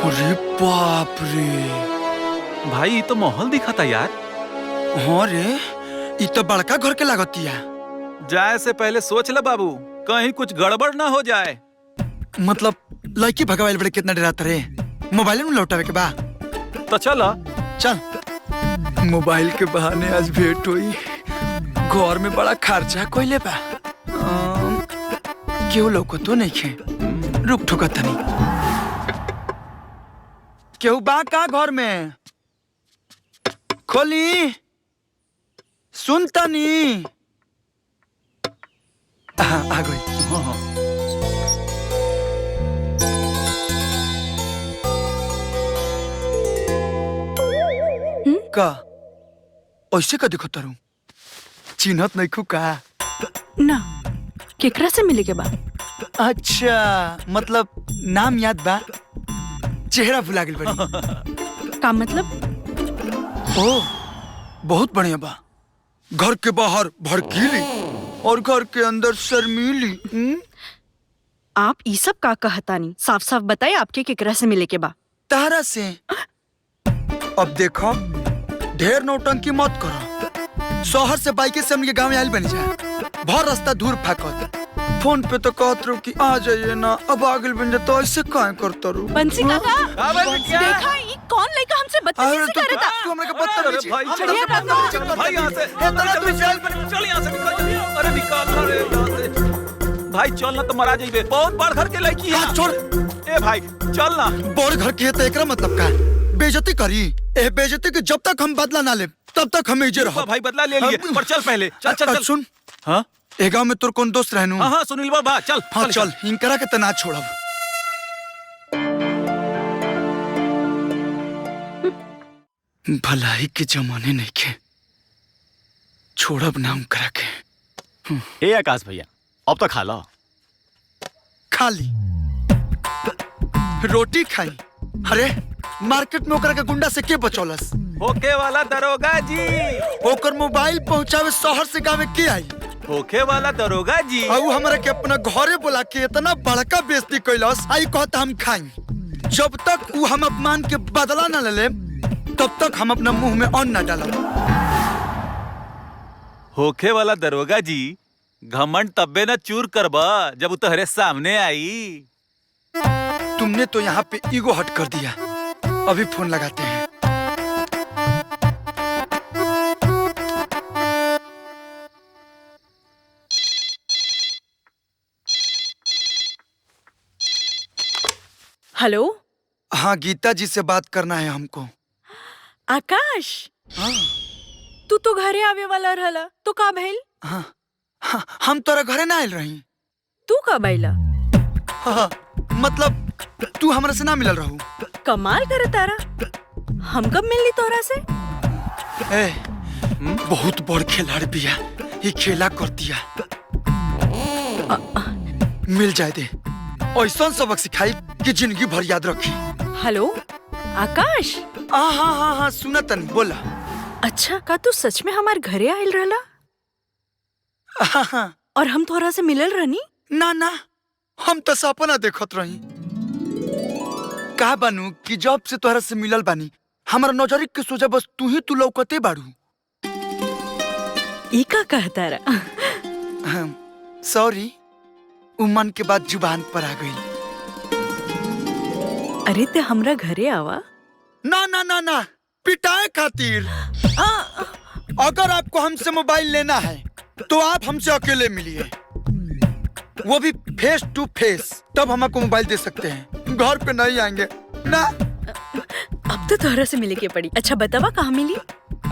अरे बाप रे। भाई ये तो माहौल दिखा था यार। हाँ रे, ये तो बड़का घर के लागतिया। जाए से पहले सोच ले बाबू, कहीं कुछ गड़बड़ ना हो जाए। मतलब लड़की भगवाइल बड़े कितना डराता रे। मोबाइल में लौटावे के बा। तो चलो चल, मोबाइल के बहाने आज भेंट हुई। घर में बड़ा खर्चा कोइले बा। क्यों लौको तो नहीं खे। रुक ठोकत नहीं। क्यों बा का घर में? खोली, सुनता नहीं। आ गई। का ऐसे का दिखो तारू? चिन्हत नहीं खू का? ना, केकरा से मिले के बाद? अच्छा, मतलब नाम याद बा, चेहरा भुला गेल बड़ी। का मतलब? ओ, बहुत बढ़िया बा। घर के बाहर भड़कीली और घर के अंदर शर्मीली। आप ई सब का कहतानी? साफ साफ बताए आपके केकरा से मिले के बा? तारा से। अब देखो, ढेर नौटंकी मत करो। शहर से बाइके से हमके गाँव आयल बनी जा। भर रास्ता दूर फाकत। फोन पे तो कहत रहो कि आ जाइए ना, अब आगे बन जाए तो ऐसे काहे करता रू? बंसी काका, देखा ई कौन लड़का हमसे बदतमीजी करता? तू हमरे के बदतमीजी। भाई हम चल भाई यहाँ से, चल यहाँ से निकल। अरे निकाल रे यहाँ से। भाई चल ना, तो मरा जाइबे। बहुत बड़ घर के लड़की है। छोड़। ए भाई चल ना। बड़ घर के है तो एकरा मतलब का? बेइज्जती करी। ए बेइज्जती के जब तक हम बदला ना ले तब तक हम इजे रहो। भाई बदला ले लिए, पर चल पहले। चल चल चल। सुन, हाँ ए गाँव में तोर कौन दोस्त रहनु? हाँ सुनील बाबा चल। हाँ चल, इनकरा के तना छोड़ब। भलाई के जमाने नहीं के छोड़ब नाम करा के। ए आकाश भैया, अब तो खा लो। खाली रोटी खाई। अरे मार्केट में ओकरा के गुंडा से के बचौलस? होके वाला दरोगा जी। ओकर मोबाइल पहुंचावे शहर से गाँव में के आई? होके वाला दरोगा जी। और हमरा के अपना घरे बुला के इतना बड़का बेइज्जती कैलस। आई कहता हम खाई। जब तक वो हम अपमान के बदला न ले ले तब तक हम अपना मुंह में अन्न न डालब। होके वाला दरोगा जी, घमंड तब्बे न चूर करबा जब तुम्हारे सामने आई। तुमने तो यहाँ पे ईगो हट कर दिया। अभी फोन लगाते हैं। हेलो। हाँ, गीता जी से बात करना है हमको। आकाश, हाँ तू तो घरे आवे वाला रहला, तो का भइल? हाँ हाँ, हम तोरा घरे ना आयल रही। तू कब आइला? हाँ, मतलब तू हमरा से ना मिलल रहू। कमाल करे तारा। हम कब मिलनी तोरा से? ए, बहुत बड़ खिलाड़ी बिया। ये खेला कर दिया। मिल जाए दे, ऐसा सबक सिखाई कि जिंदगी भर याद रखी। हेलो आकाश। हाँ हाँ हाँ, सुना तन बोला। अच्छा, का तू सच में हमार घरे आयल रहला? हाँ हाँ। और हम तोरा से मिलल रहनी? ना ना, हम तो सपना देखत रही। कहा बानू कि जब से तोहरा से मिलल बानी हमारा नजरी के सोचा बस तू लौकते बाड़ू। ई का कहता रहा? सॉरी, उमन के बाद जुबान पर आ गई। अरे ते हमरा घरे आवा। ना ना ना ना, पिटाए खातिर। अगर आपको हमसे मोबाइल लेना है तो आप हमसे अकेले मिलिए, वो भी फेस टू फेस, तब हम आपको मोबाइल दे सकते हैं। घर पे नहीं आएंगे ना। अब तो तोहरा से मिले के पड़ी। अच्छा बतावा कहाँ मिली?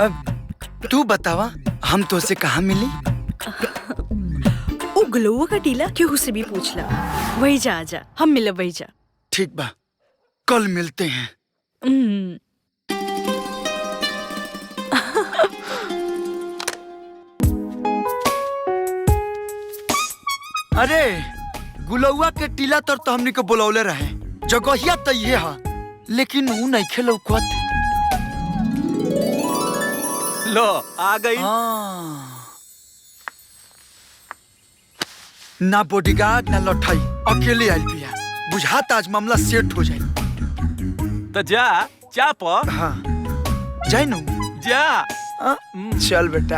अब तू बतावा, हम तो से कहाँ मिली? वो ग्लोवा का टीला केहू से भी पूछला। वही जा आजा, हम मिले वही जा। ठीक बा, कल मिलते हैं। अरे गुलौआ के टीला तर तो हमनी के बुलौले रहे। जगहिया तो ये है, लेकिन ऊ नहीं खेलौकत। लो आ गई। ना बॉडीगार्ड ना लठाई, अकेले आयल बिया। बुझाता आज मामला सेट हो जाए। तो जा चाप हाँ जाए नु जा। चल बेटा।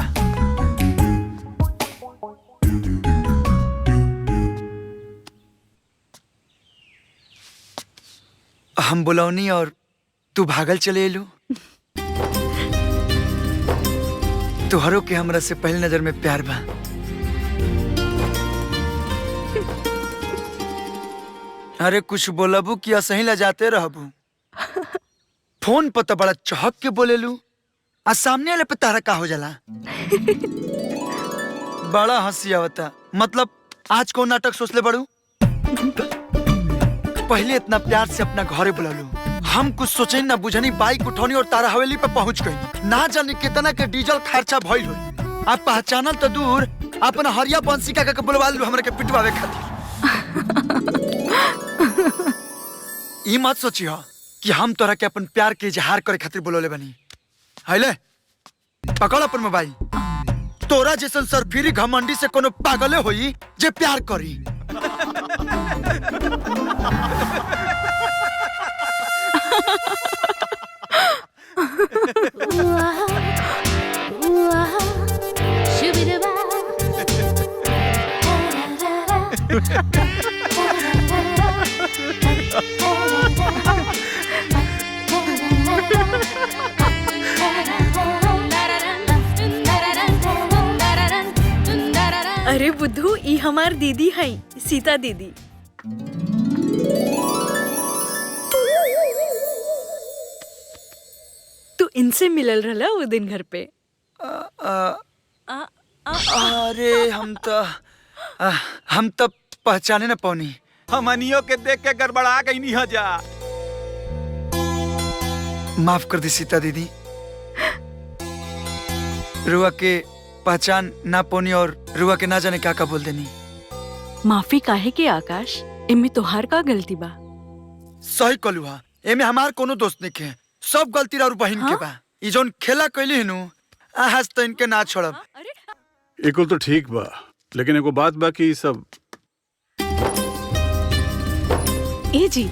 हम बुलौनी और तू भागल चले एलू। तुहरो के हमरा से पहली नजर में प्यार बा। अरे कुछ बोलबू कि असही ला जाते रहबू। फोन पर तो बड़ा चहक के बोलेलू आ सामने वाले पे तारा का हो जाला। बड़ा हंसी आवता। मतलब आज कौन नाटक सोचले बड़ू? पहले इतना प्यार से अपना घरे बुलालू, हम कुछ सोचे ना बुझनी, बाइक उठौनी और तारा हवेली पे पहुंच गई। ना जाने कितना के डीजल खर्चा भइल हो। आप पहचानल तो दूर अपना हरिया बंसी का के बुलवा लू हमरा के पिटवावे खातिर। ई मत सोचियो कि हम तोरा के अपन प्यार के इजहार करे खातिर बोलोले बनी। हाइले पकड़ अपन मोबाइल। तोरा जैसन सरफिरी घमंडी से कोनो पागले होई जे प्यार करी। अरे बुद्धू, ई हमार दीदी है, सीता दीदी। तू इनसे मिलल रहला वो दिन घर पे। अरे हम तो पहचाने न पौनी। हमनियों के देख के गड़बड़ा गई नहीं जा। माफ कर दी सीता दीदी। रुआ के पहचान ना पौनी और रुआ के ना जाने क्या बोल देनी। माफी काहे के आकाश, इनमें तोहार का गलती बा। सही कलुहा, एमे हमार कोनो दोस्त नहीं है। सब गलती राउर बहन के बा। ई जोन खेला कैली हिनु आज तो इनके ना छोड़ब। एकुल तो ठीक बा, लेकिन एगो बात बा कि सब ए जी,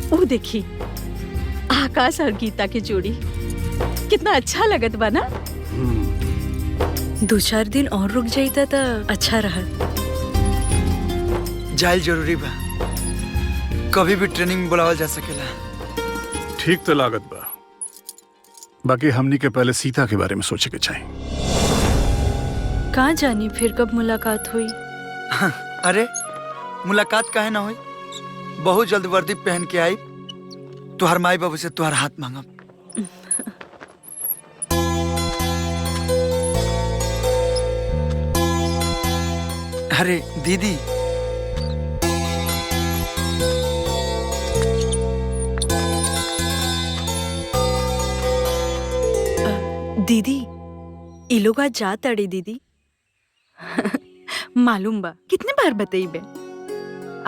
वो देखी आकाश और गीता की जोड़ी कितना अच्छा लगत बा ना। 2-4 दिन और रुक जाइता तो अच्छा रहा। जाइल जरूरी बा, कभी भी ट्रेनिंग में बुलावल जा सकेला। ठीक तो लागत बा, बाकी हमनी के पहले सीता के बारे में सोचे के चाहिए। कहाँ जानी फिर कब मुलाकात हुई। अरे मुलाकात काहे ना हुई, बहुत जल्द वर्दी पहन के आई। तुहार माई बाबू से तुहार हाथ मांगब। अरे दीदी, दीदी ई लोग आज जात अड़े दीदी। मालूम बा, कितने बार बताइबे।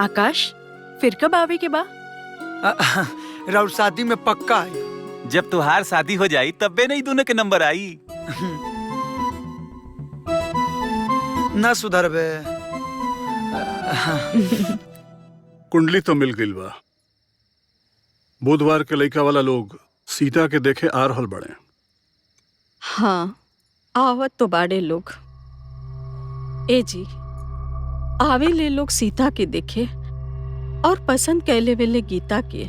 आकाश फिर कब आवे के बा? राउर शादी में पक्का है। जब तुहार शादी हो जाई तब बे नहीं दोनों के नंबर आई। ना सुधरबे। कुंडली तो मिल गई बा। बुधवार के लड़का वाला लोग सीता के देखे आ रहल बड़े। हाँ, आवत तो बाड़े लोग। ए जी, आवे ले लोग सीता के देखे और पसंद कैले वेले गीता के।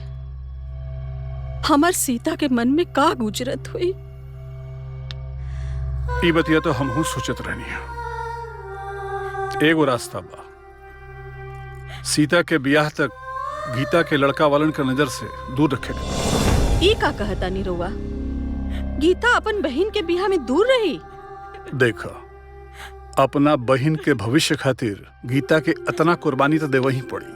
हमार सीता के मन में का गुजरत हुई। ई बतिया तो हमहू सोचत रहनी है। एगो रास्ता बा, सीता के ब्याह तक गीता के लड़का वालन के नजर से दूर रखे। ई का कहता नी रोवा? गीता अपन बहन के ब्याह में दूर रही। देखा, अपना बहन के भविष्य खातिर गीता के इतना कुर्बानी तो देवही पड़ी।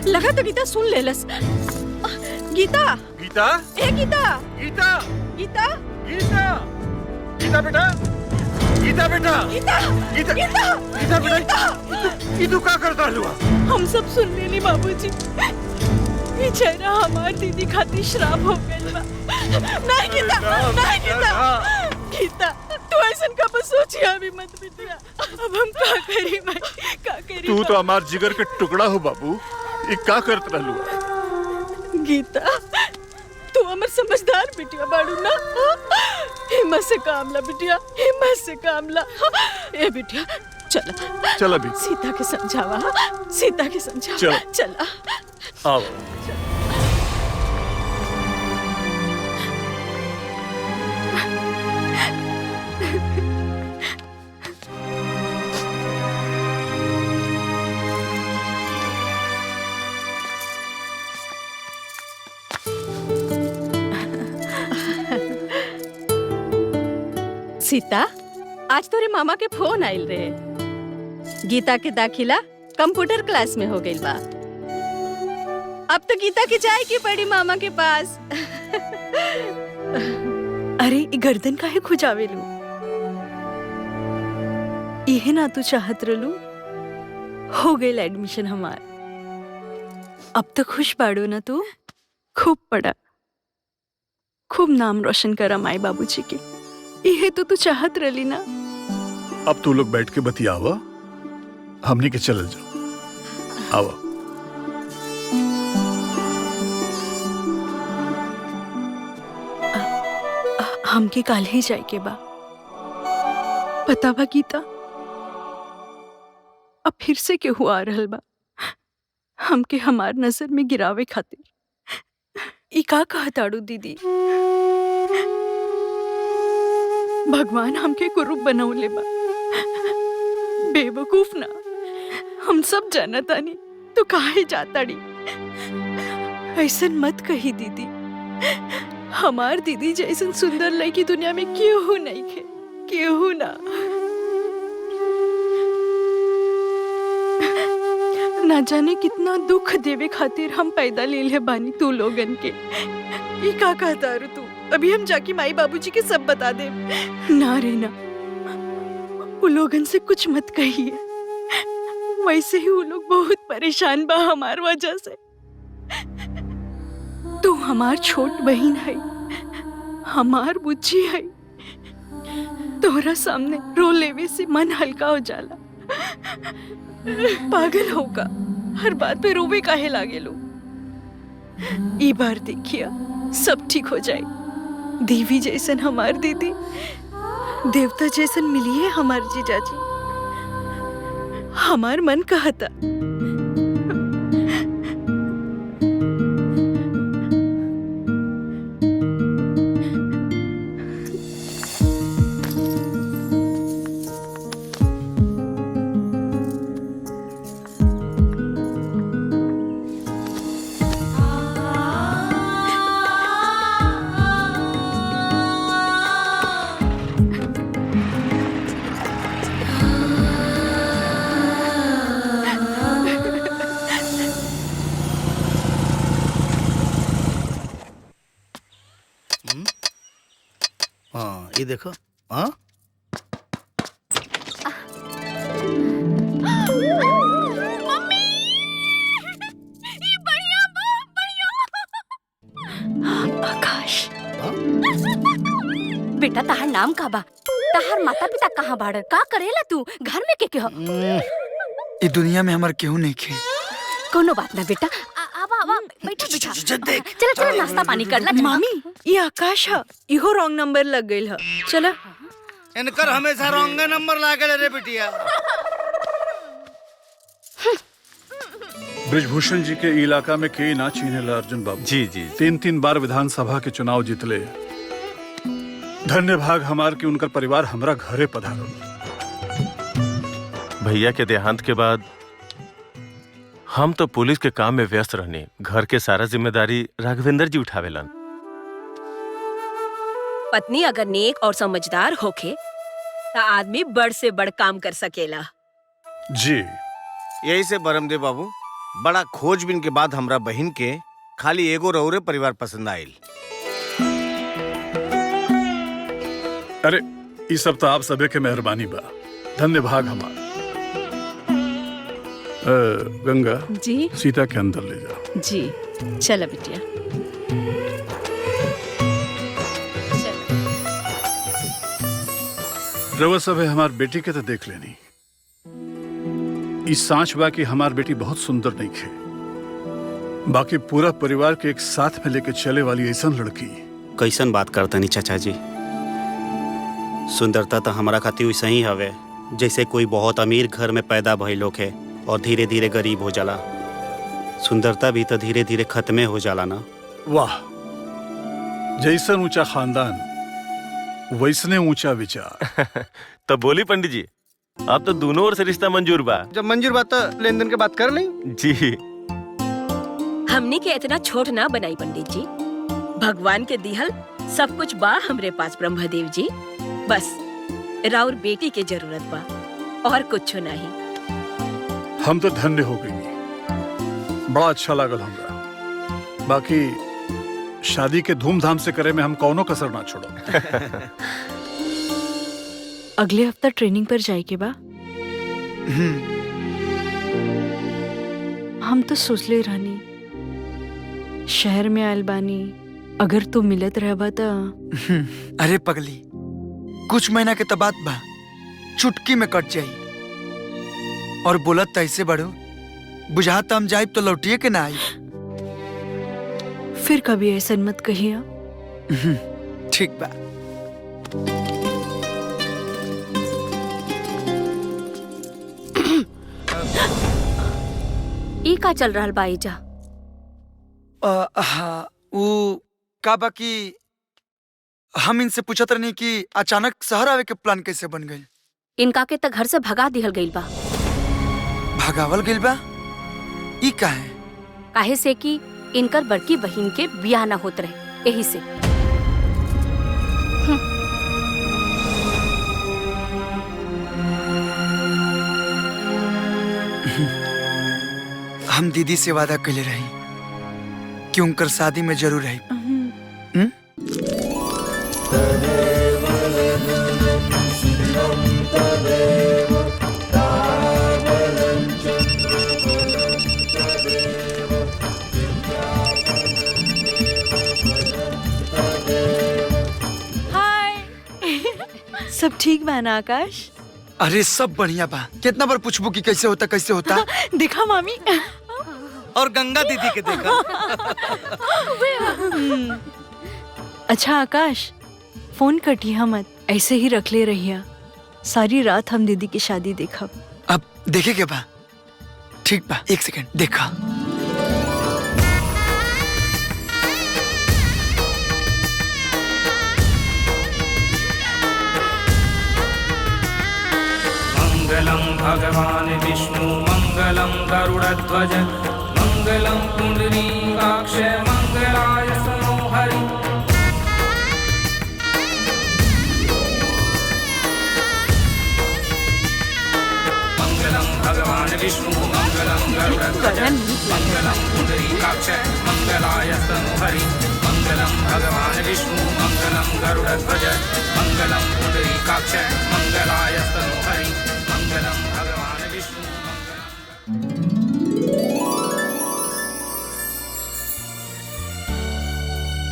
लगा तो गीता सुन लेलस। गीता, गीता, ए गीता, गीता, गीता, गीता, गीता बेटा, गीता बेटा, गीता, गीता, गीता, गीता बेटा, ये तू क्या करता हुआ? हम सब सुन लेनी बाबूजी। बेचारा हमार दीदी खातिर श्राप हो गइल बा। नहीं गीता, नहीं गीता, गीता तू ऐसा कब सोचिया भी मत बिटिया। अब हम का करी भाई, का करी? तू तो हमार जिगर के टुकड़ा हो बाबू। ये का करत रहलू? गीता तू हमर समझदार बिटिया बाड़ू ना। हिम्मत से काम ला बिटिया, हिम्मत से काम ला। ए बिटिया चला चल अभी सीता के समझावा, सीता के समझावा। चल। चला आओ। सीता आज तोरे मामा के फोन आइल रहे। गीता के दाखिला कंप्यूटर क्लास में हो गई बा। अब तो गीता की जाए की पड़ी मामा के पास। अरे ई गर्दन काहे खुजावेलू? इहे ना तू चाहत रहलू? हो गई एडमिशन हमार। अब तो खुश बाड़ू ना तू? खूब पढ़ा, खूब नाम रोशन करा माई बाबूजी के। इहे तो तू चाहत रहली ना। अब तू लोग बैठ के बतियावा, हमनी के चल जाओ। आवा। हमके काल ही जाए के बा। पता बा गीता, अब फिर से केहू आ रहल बा हमके हमार नजर में गिरावे खातिर। ई का कहताड़ू दीदी? भगवान हमके कुरूप बनौले बा। बेवकूफ ना, हम सब जानतानी तो काहे जाताड़ी? ऐसन मत कही दीदी। हमार दीदी जैसन सुंदर लड़की दुनिया में केहू नहीं खे, केहू ना। ना जाने कितना दुख देवे खातिर हम पैदा ले ले बानी तू लोगन के। ये का कहता रू तू? अभी हम जाके माई बाबूजी के सब बता दे। ना रे ना, वो लोगन से कुछ मत कहिए। वैसे ही वो लोग बहुत परेशान बा हमार वजह से। तू हमार छोट बहन है, हमार बुच्ची है। तोरा सामने रो लेवे से मन हल्का हो जाला। पागल होगा, हर बात पे रोवे काहे लागे लो। ई बार देखिया सब ठीक हो जाए। देवी जैसन हमार दीदी, देवता जैसन मिली है हमार जीजाजी। हमार मन कहता हाँ ये देखो। हाँ आकाश। बेटा ताहर नाम का बा? ताहर माता पिता कहाँ बाड़न? का करेला तू? घर में के हो? ई दुनिया में हमार केहू नहीं खे। कोनो बात ना बेटा, आवा आवा बैठा बैठा। चलो चलो नाश्ता पानी कर ला। मामी ये आकाश है, इहो रॉन्ग नंबर लग गई है। चला। इनकर हमेशा रॉन्ग नंबर लागल रे बिटिया। ब्रिजभूषण जी के इलाका में के ना चीनेला अर्जुन बाबू। जी जी 3-3 बार विधानसभा के चुनाव जीतले। धन्य भाग हमार की उनकर परिवार हमरा घरे पधारल। भैया के देहांत के बाद हम तो पुलिस के काम में व्यस्त रहने, घर के सारा जिम्मेदारी राघवेंद्र जी उठावेलन। पत्नी अगर नेक और समझदार होखे तो आदमी बड़ से बड़ काम कर सकेला। जी यही से बरमदेव बाबू, बड़ा खोजबीन के बाद हमरा बहन के खाली एगो रौरे परिवार पसंद आयल। अरे ये सब तो आप सबे के मेहरबानी बा। धन्य भाग हमार। गंगा जी सीता के अंदर ले जाओ। जी चला बिटिया। रवा सब है हमार बेटी के तो देख लेनी। इस सांच बा कि हमार बेटी बहुत सुंदर नहीं खे, बाकी पूरा परिवार के एक साथ में लेके चले वाली ऐसा लड़की। कैसन बात करतनी चाचा जी? सुंदरता तो हमारा खातिर वैसे ही हवे जैसे कोई बहुत अमीर घर में पैदा भइल होखे और धीरे धीरे गरीब हो जाला। सुंदरता भी तो धीरे धीरे खत्मे हो जाला ना। वाह, जैसन ऊंचा खानदान वैसने ऊंचा विचार। तो बोली पंडित जी, अब तो दोनों ओर से रिश्ता मंजूर बा। जब मंजूर बात तो लेन देन के बात कर ली जी। हमने के इतना छोट ना बनाई पंडित जी। भगवान के दिहल सब कुछ बा हमरे पास ब्रह्मदेव जी। बस राउर बेटी के जरूरत बा और कुछ नहीं। हम तो धन्य हो गई, बड़ा अच्छा लागल हमरा। बाकी शादी के धूमधाम से करे में हम कौनो कसर ना छोड़ो। अगले हफ्ता ट्रेनिंग पर जाए के बा। हम तो सोचले रहनी शहर में आयल बानी, अगर तू मिलत रहबा त। अरे पगली, कुछ महीना के तबाद बा, चुटकी में कट जाई। और बोलत त ऐसे बड़ू, बुझात हम जाइब तो लौटिए के ना आई। फिर कभी ऐसा मत कहिया। ठीक बा। ई का चल रहल बा एजा? हाँ, वो का बा कि हम इनसे पूछत रहनी कि अचानक शहर आवे के प्लान कैसे बन गई। इनका के त घर से भगा दिहल गइल बा। भागावल गइल बा? ई का है? काहे से कि इनकर बड़की बहिन के बियाह ना होत रहे, यही से। हम दीदी से वादा कले रही कि उनकर शादी में जरूर रही। सब ठीक बा ना आकाश? अरे सब बढ़िया बा। कितना बार पूछबू कि कैसे होता कैसे होता। देखा मामी। और गंगा दीदी के देखा। अच्छा आकाश, फोन कटिया मत, ऐसे ही रख ले रहिया। सारी रात हम दीदी की शादी देखब। अब देखे के बा? ठीक बा, एक सेकंड देखा। मंगलम भगवान विष्णु मंगलम गरुड़ध्वज मंगलम पुंडरीकाक्ष मंगलाय मनोहरि। मंगलम भगवान विष्णु मंगलम गरुड़ध्वज मंगलम पुंडरीकाक्ष मंगलाय मनोहरि। मंगलम भगवान विष्णु मंगलम गरुड़ध्वज मंगलम पुंडरीकाक्ष मंगलाय मनोहरि। मंगलम भगवान विष्णु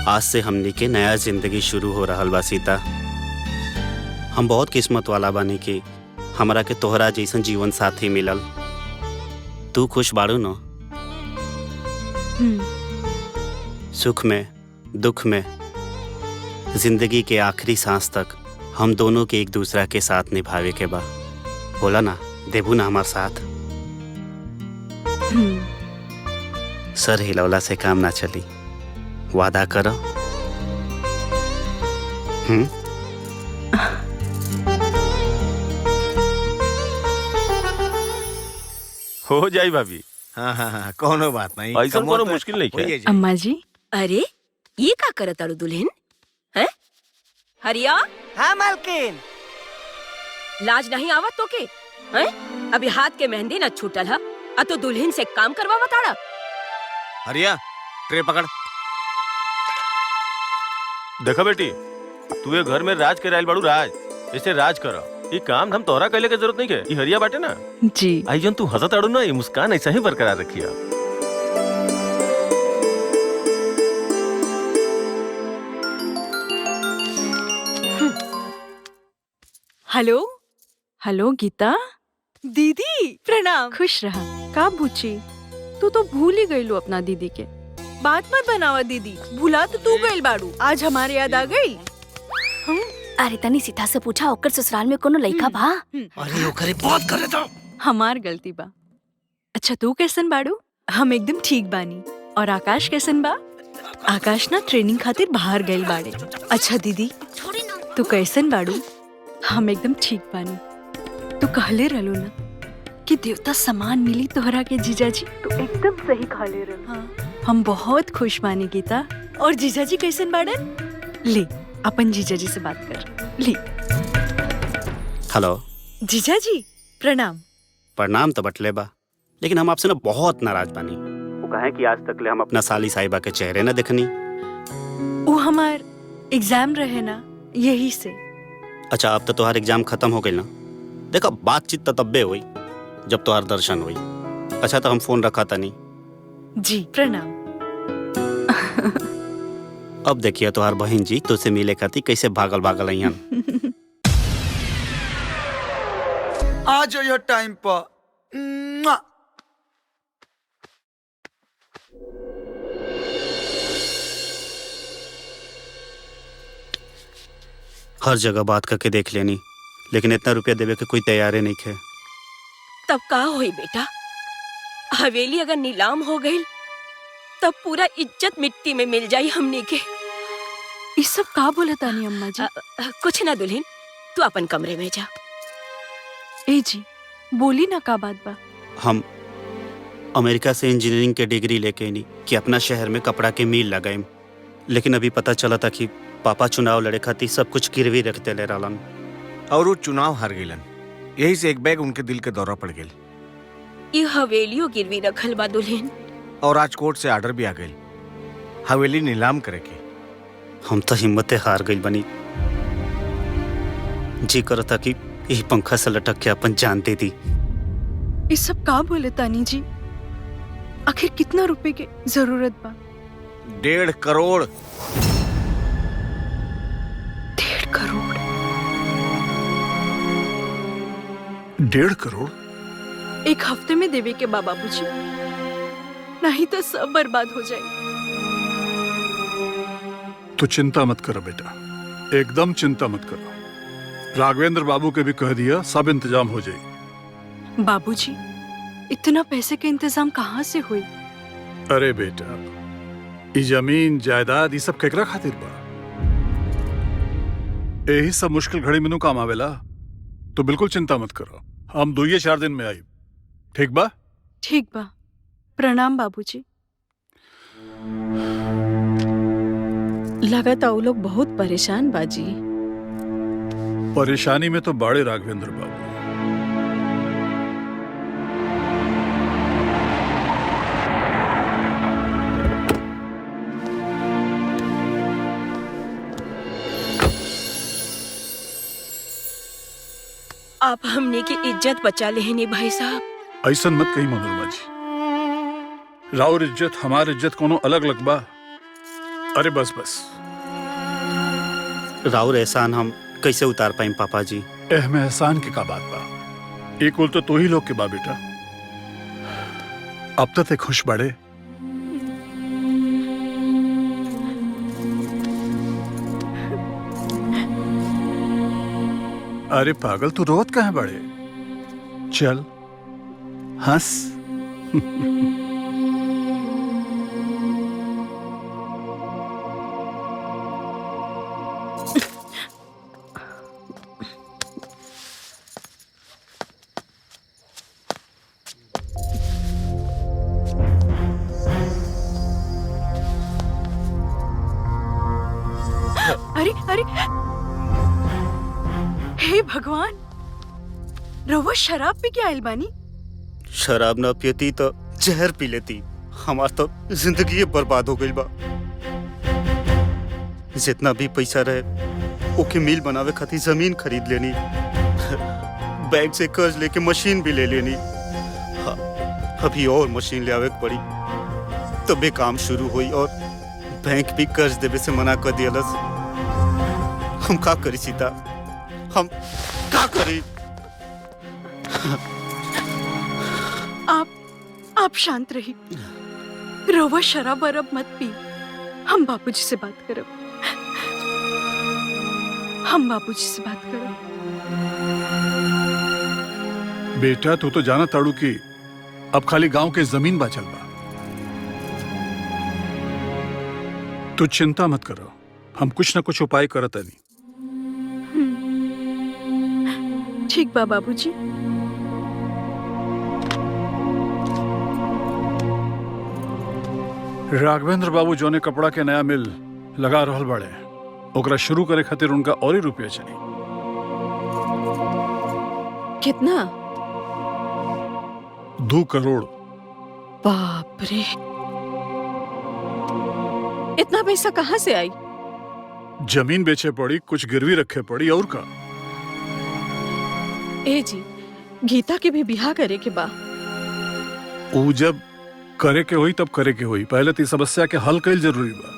आज से हमनी के नया जिंदगी शुरू हो रहल बा सीता। हम बहुत किस्मत वाला बानी कि हमरा के तोहरा जैसन जीवन साथी मिलल। तू खुश बाड़ू न? सुख में दुख में जिंदगी के आखिरी सांस तक हम दोनों के एक दूसरा के साथ निभावे के बा। बोला ना, देबू ना हमार साथ? सर हिलौला से काम ना चली, वादा करो। हो जाई भाभी। हाँ हाँ हाँ, कोनो बात नहीं। ऐसा कोनो मुश्किल नहीं है। अम्मा जी। अरे ये का करत तारू दुल्हन? हैं? हरिया? हाँ मालकिन। लाज नहीं आवत तो के? हैं? अभी हाथ के मेहंदी न छूटल है, आ तो दुल्हन से काम करवा ताड़ा। हरिया, ट्रे पकड़। देखा बेटी, तू ये घर में राज के राइल बाड़ू राज, इसे राज करो। ये काम हम तोहरा कहले के जरूरत नहीं के। ये हरिया बाटे ना जी। आई जन तू हंसत आड़ू ना, ये मुस्कान ऐसा ही बरकरार रखिया। हेलो हेलो गीता दीदी, प्रणाम। खुश रहा। का पूछी? तू तो भूल ही गई लो अपना दीदी के। बात मत बनावा दीदी, भूला तो तू गई बाड़ू, आज हमारे याद आ गई। अरे तनी सीता से पूछा ओकर ससुराल में कोनो लइका बा? अरे ओकरे बहुत करे तो हमार गलती बा। अच्छा तू कैसन बाड़ू? हम एकदम ठीक बानी। और आकाश कैसन बा? आकाश ना ट्रेनिंग खातिर बाहर गइल बाड़े। अच्छा दीदी तू कैसन बाड़ू? हम एकदम ठीक बानी। तू कहले रहलू ना कि देवता समान मिली तोहरा के जीजाजी, तू एकदम सही कहले रहलू। हाँ। हम बहुत खुश बानी गीता। और जीजाजी कैसन बाड़न? ले अपन जीजाजी से बात कर ले। हेलो जीजाजी प्रणाम। प्रणाम तो बटले बा, लेकिन हम आपसे ना बहुत नाराज बानी। वो कहे कि आज तक ले हम अपना साली साहिबा के चेहरे ना देखनी। वो हमार एग्जाम रहे ना, यही से। अच्छा अब तो तुम्हारा एग्जाम खत्म हो गई ना। देखो बातचीत तो तब्बे हुई जब तुम्हारा दर्शन हुई। अच्छा तो हम फोन रखा था नहीं। जी प्रणाम। अब देखिए तुम्हार बहन जी तुझसे मिले खाती कैसे भागल भागल अइहन। आ जाइए टाइम पर। मुआ। हर जगह बात करके देख लेनी, लेकिन इतना रुपया देवे के कोई तैयार नहीं थे। तब का होई बेटा? हवेली अगर नीलाम हो गई तब पूरा इज्जत मिट्टी में मिल जाई हमने के। ये सब का बोला तानी अम्मा जी? कुछ ना दुल्हन, तू अपन कमरे में जा। ए जी बोली ना का बात बा? हम अमेरिका से इंजीनियरिंग के डिग्री लेके नहीं कि अपना शहर में कपड़ा के मिल लगाए, लेकिन अभी पता चला था कि पापा चुनाव लड़े खातिर सब कुछ गिरवी रखते ले रहलन और वो चुनाव हार गइलन। यही से एक बैग उनके दिल के दौरा पड़ गई। ये हवेलियों गिरवी रखल बा दुल्हन। और आज कोर्ट से आर्डर भी आ गई हवेली नीलाम करे के। हम तो हिम्मते हार गई बनी। जी करता कि यही पंखा से लटक के अपन जान दे दी। ये सब का बोले तानी जी? आखिर कितना रुपए के जरूरत बा? 1.5 करोड़। 1.5 करोड़? 1.5 करोड़? एक हफ्ते में देवे के बाबूजी, नहीं तो सब बर्बाद हो जाए। तो चिंता मत करो बेटा, एकदम चिंता मत करो। राघवेंद्र बाबू के भी कह दिया, सब इंतजाम हो जाएगी। बाबूजी इतना पैसे के इंतजाम कहाँ से हुई? अरे बेटा ये जमीन जायदाद ये सब केकरा खातिर बा? यही सब मुश्किल घड़ी में काम आवेला। तो बिल्कुल चिंता मत करो, हम 2-4 दिन में आई। ठीक बा? ठीक बा। प्रणाम बाबूजी। लगता वो लोग बहुत परेशान बाजी। परेशानी में तो बड़े राघवेंद्र बाबू। आप हमने की इज्जत बचा लेने भाई साहब। ऐसा मत कही मनोरमा जी, राउर इज्जत हमार इज्जत कोनो अलग लगबा। अरे बस बस। राउर एहसान हम कैसे उतार पाएं पापा जी? में एहसान की का बात बा? एक तो तू ही लोग के बा बेटा। अब तक ते खुश बड़े। अरे पागल तू रोत कहाँ बड़े? चल हंस। अरे अरे हे भगवान, रवा शराब पी के आयल बानी? शराब ना पीती तो जहर पी लेती। हमार तो जिंदगी बर्बाद हो गई बा। जितना भी पैसा रहे ओके मिल बनावे खातिर जमीन खरीद लेनी, बैंक से कर्ज लेके मशीन भी ले लेनी। अभी और मशीन ले आवे पड़ी तबे काम शुरू हुई और बैंक भी कर्ज देवे से मना कर दियलस। हम का करी सीता, हम का करी? आप शांत रही, रवा शराब वरब मत पी। हम बाबूजी से बात करब, हम बाबूजी से बात करब। बेटा तू तो जाना ताड़ू की अब खाली गांव के जमीन बाचल बा। तू चिंता मत करो, हम कुछ ना कुछ उपाय करत नहीं। ठीक बा बाबूजी। राघवेंद्र बाबू जोने कपड़ा के नया मिल लगा रहल बड़े, ओकरा शुरू करे खातिर उनका और ही रुपया चाहिए। कितना? 2 करोड़। बाप रे, इतना पैसा कहाँ से आई? जमीन बेचे पड़ी, कुछ गिरवी रखे पड़ी, और का। ए जी, गीता के भी बिहा करे के बा। ऊ जब करे के होई तब करे के होई, पहले तो समस्या के हल कईल जरूरी बा।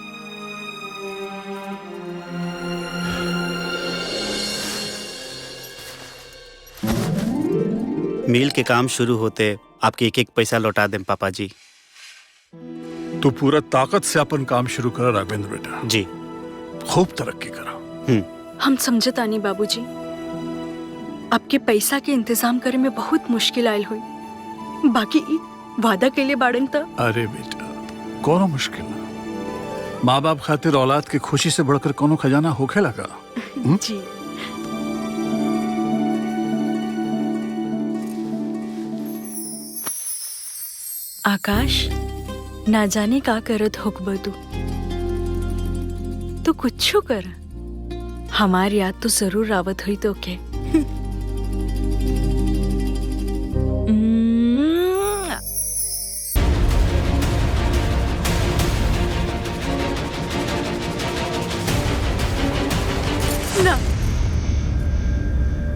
मिल के काम शुरू होते आपके एक एक पैसा लौटा दें पापा जी। तू पूरा ताकत से अपन काम शुरू कर राघवेंद्र बेटा जी, खूब तरक्की करा। हम समझता नहीं बाबूजी, आपके पैसा के इंतजाम करे में बहुत मुश्किल आयल हुई। बाकी वादा के लिए बाड़न था। अरे बेटा कोनो मुश्किल ना, माँ बाप खातिर औलाद की खुशी से बढ़कर कोनो खजाना होखे लगा। जी आकाश, ना जाने का करत होकब तू कुछ कर, हमार याद तो जरूर आवत हुई तो के। ना,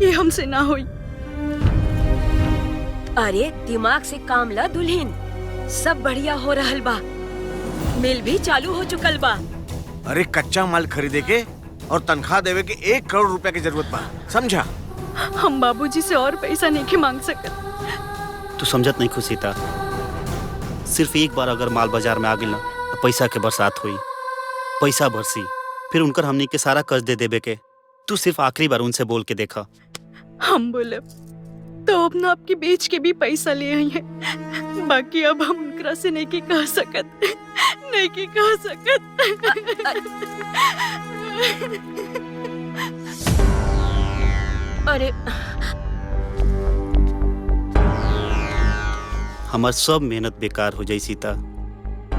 ये हमसे ना हुई। अरे दिमाग से काम ला दुल्हन, सब बढ़िया हो रहल बा, मिल भी चालू हो चुकल बा। अरे कच्चा माल खरीदे के और तनख्वाह देवे के 1 करोड़ रुपया की जरूरत बा, समझा? हम बाबूजी से और पैसा नहीं के मांग सकत। तू समझत नहीं खुशीता, सिर्फ एक बार अगर माल बाजार में आ गई ना तो पैसा के बरसात हुई, पैसा बरसी, फिर उनकर हमनी के सारा कर्ज दे देबे के। तू सिर्फ आखिरी बार उनसे बोल के देखा। हम बोले तो अपना आपकी बेच के भी पैसा ले आई है, बाकी अब हम उनकरा से नहीं की कह सकत, नहीं की कह सकत। अरे हमार सब मेहनत बेकार हो जाई सीता,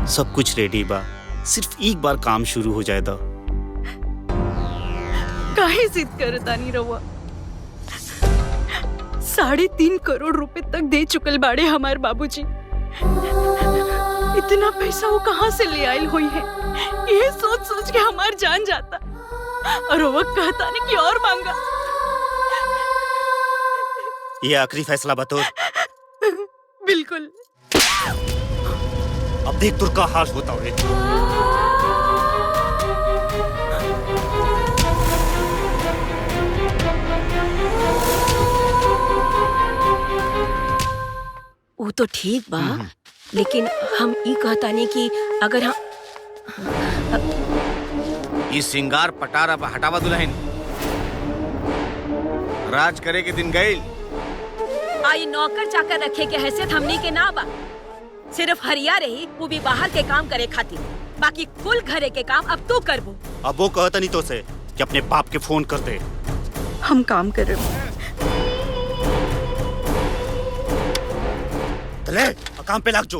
सब कुछ रेडी बा, सिर्फ एक बार काम शुरू हो जाए दा। काहे जिद करता नहीं रहुआ? 3.5 करोड़ रुपए तक दे चुकल बाड़े हमारे बाबूजी। इतना पैसा वो कहाँ से ले आयल हुई है, ये सोच सोच के हमार जान जाता। और वो कहता नहीं कि और मांगा। ये आखिरी फैसला बतौर। बिल्कुल। अब देख तुर का हाल होता है। वो तो ठीक बा, लेकिन हम ई कहता नहीं कि अगर हम ये सिंगार पटारा हटावा दुल्हन, राज करे के दिन गए। आई नौकर चाकर रखे के हैसियत हमनी के ना बा, सिर्फ हरिया रही, वो भी बाहर के काम करे खातिर, बाकी कुल घरे के काम अब तू करबो। अब वो कहता नहीं तो से कि अपने बाप के फोन कर दे। हम काम कर रहे ले, काम पे लग जो।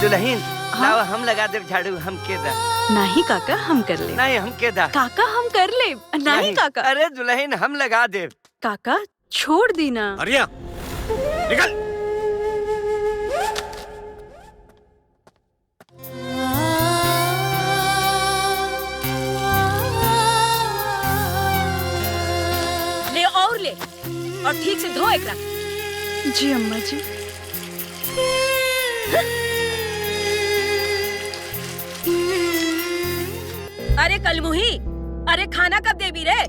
दुल्हन लावा हम लगा दे झाड़ू, हम के दा। नहीं काका, हम कर ले। नहीं हम के दा। काका हम कर ले। नहीं काका। अरे दुल्हन हम लगा दे। काका छोड़ दी ना। अरिया निकल। ठीक से धो एकरा। जी अम्मा जी। अरे कलमुही, अरे खाना कब देबी रे?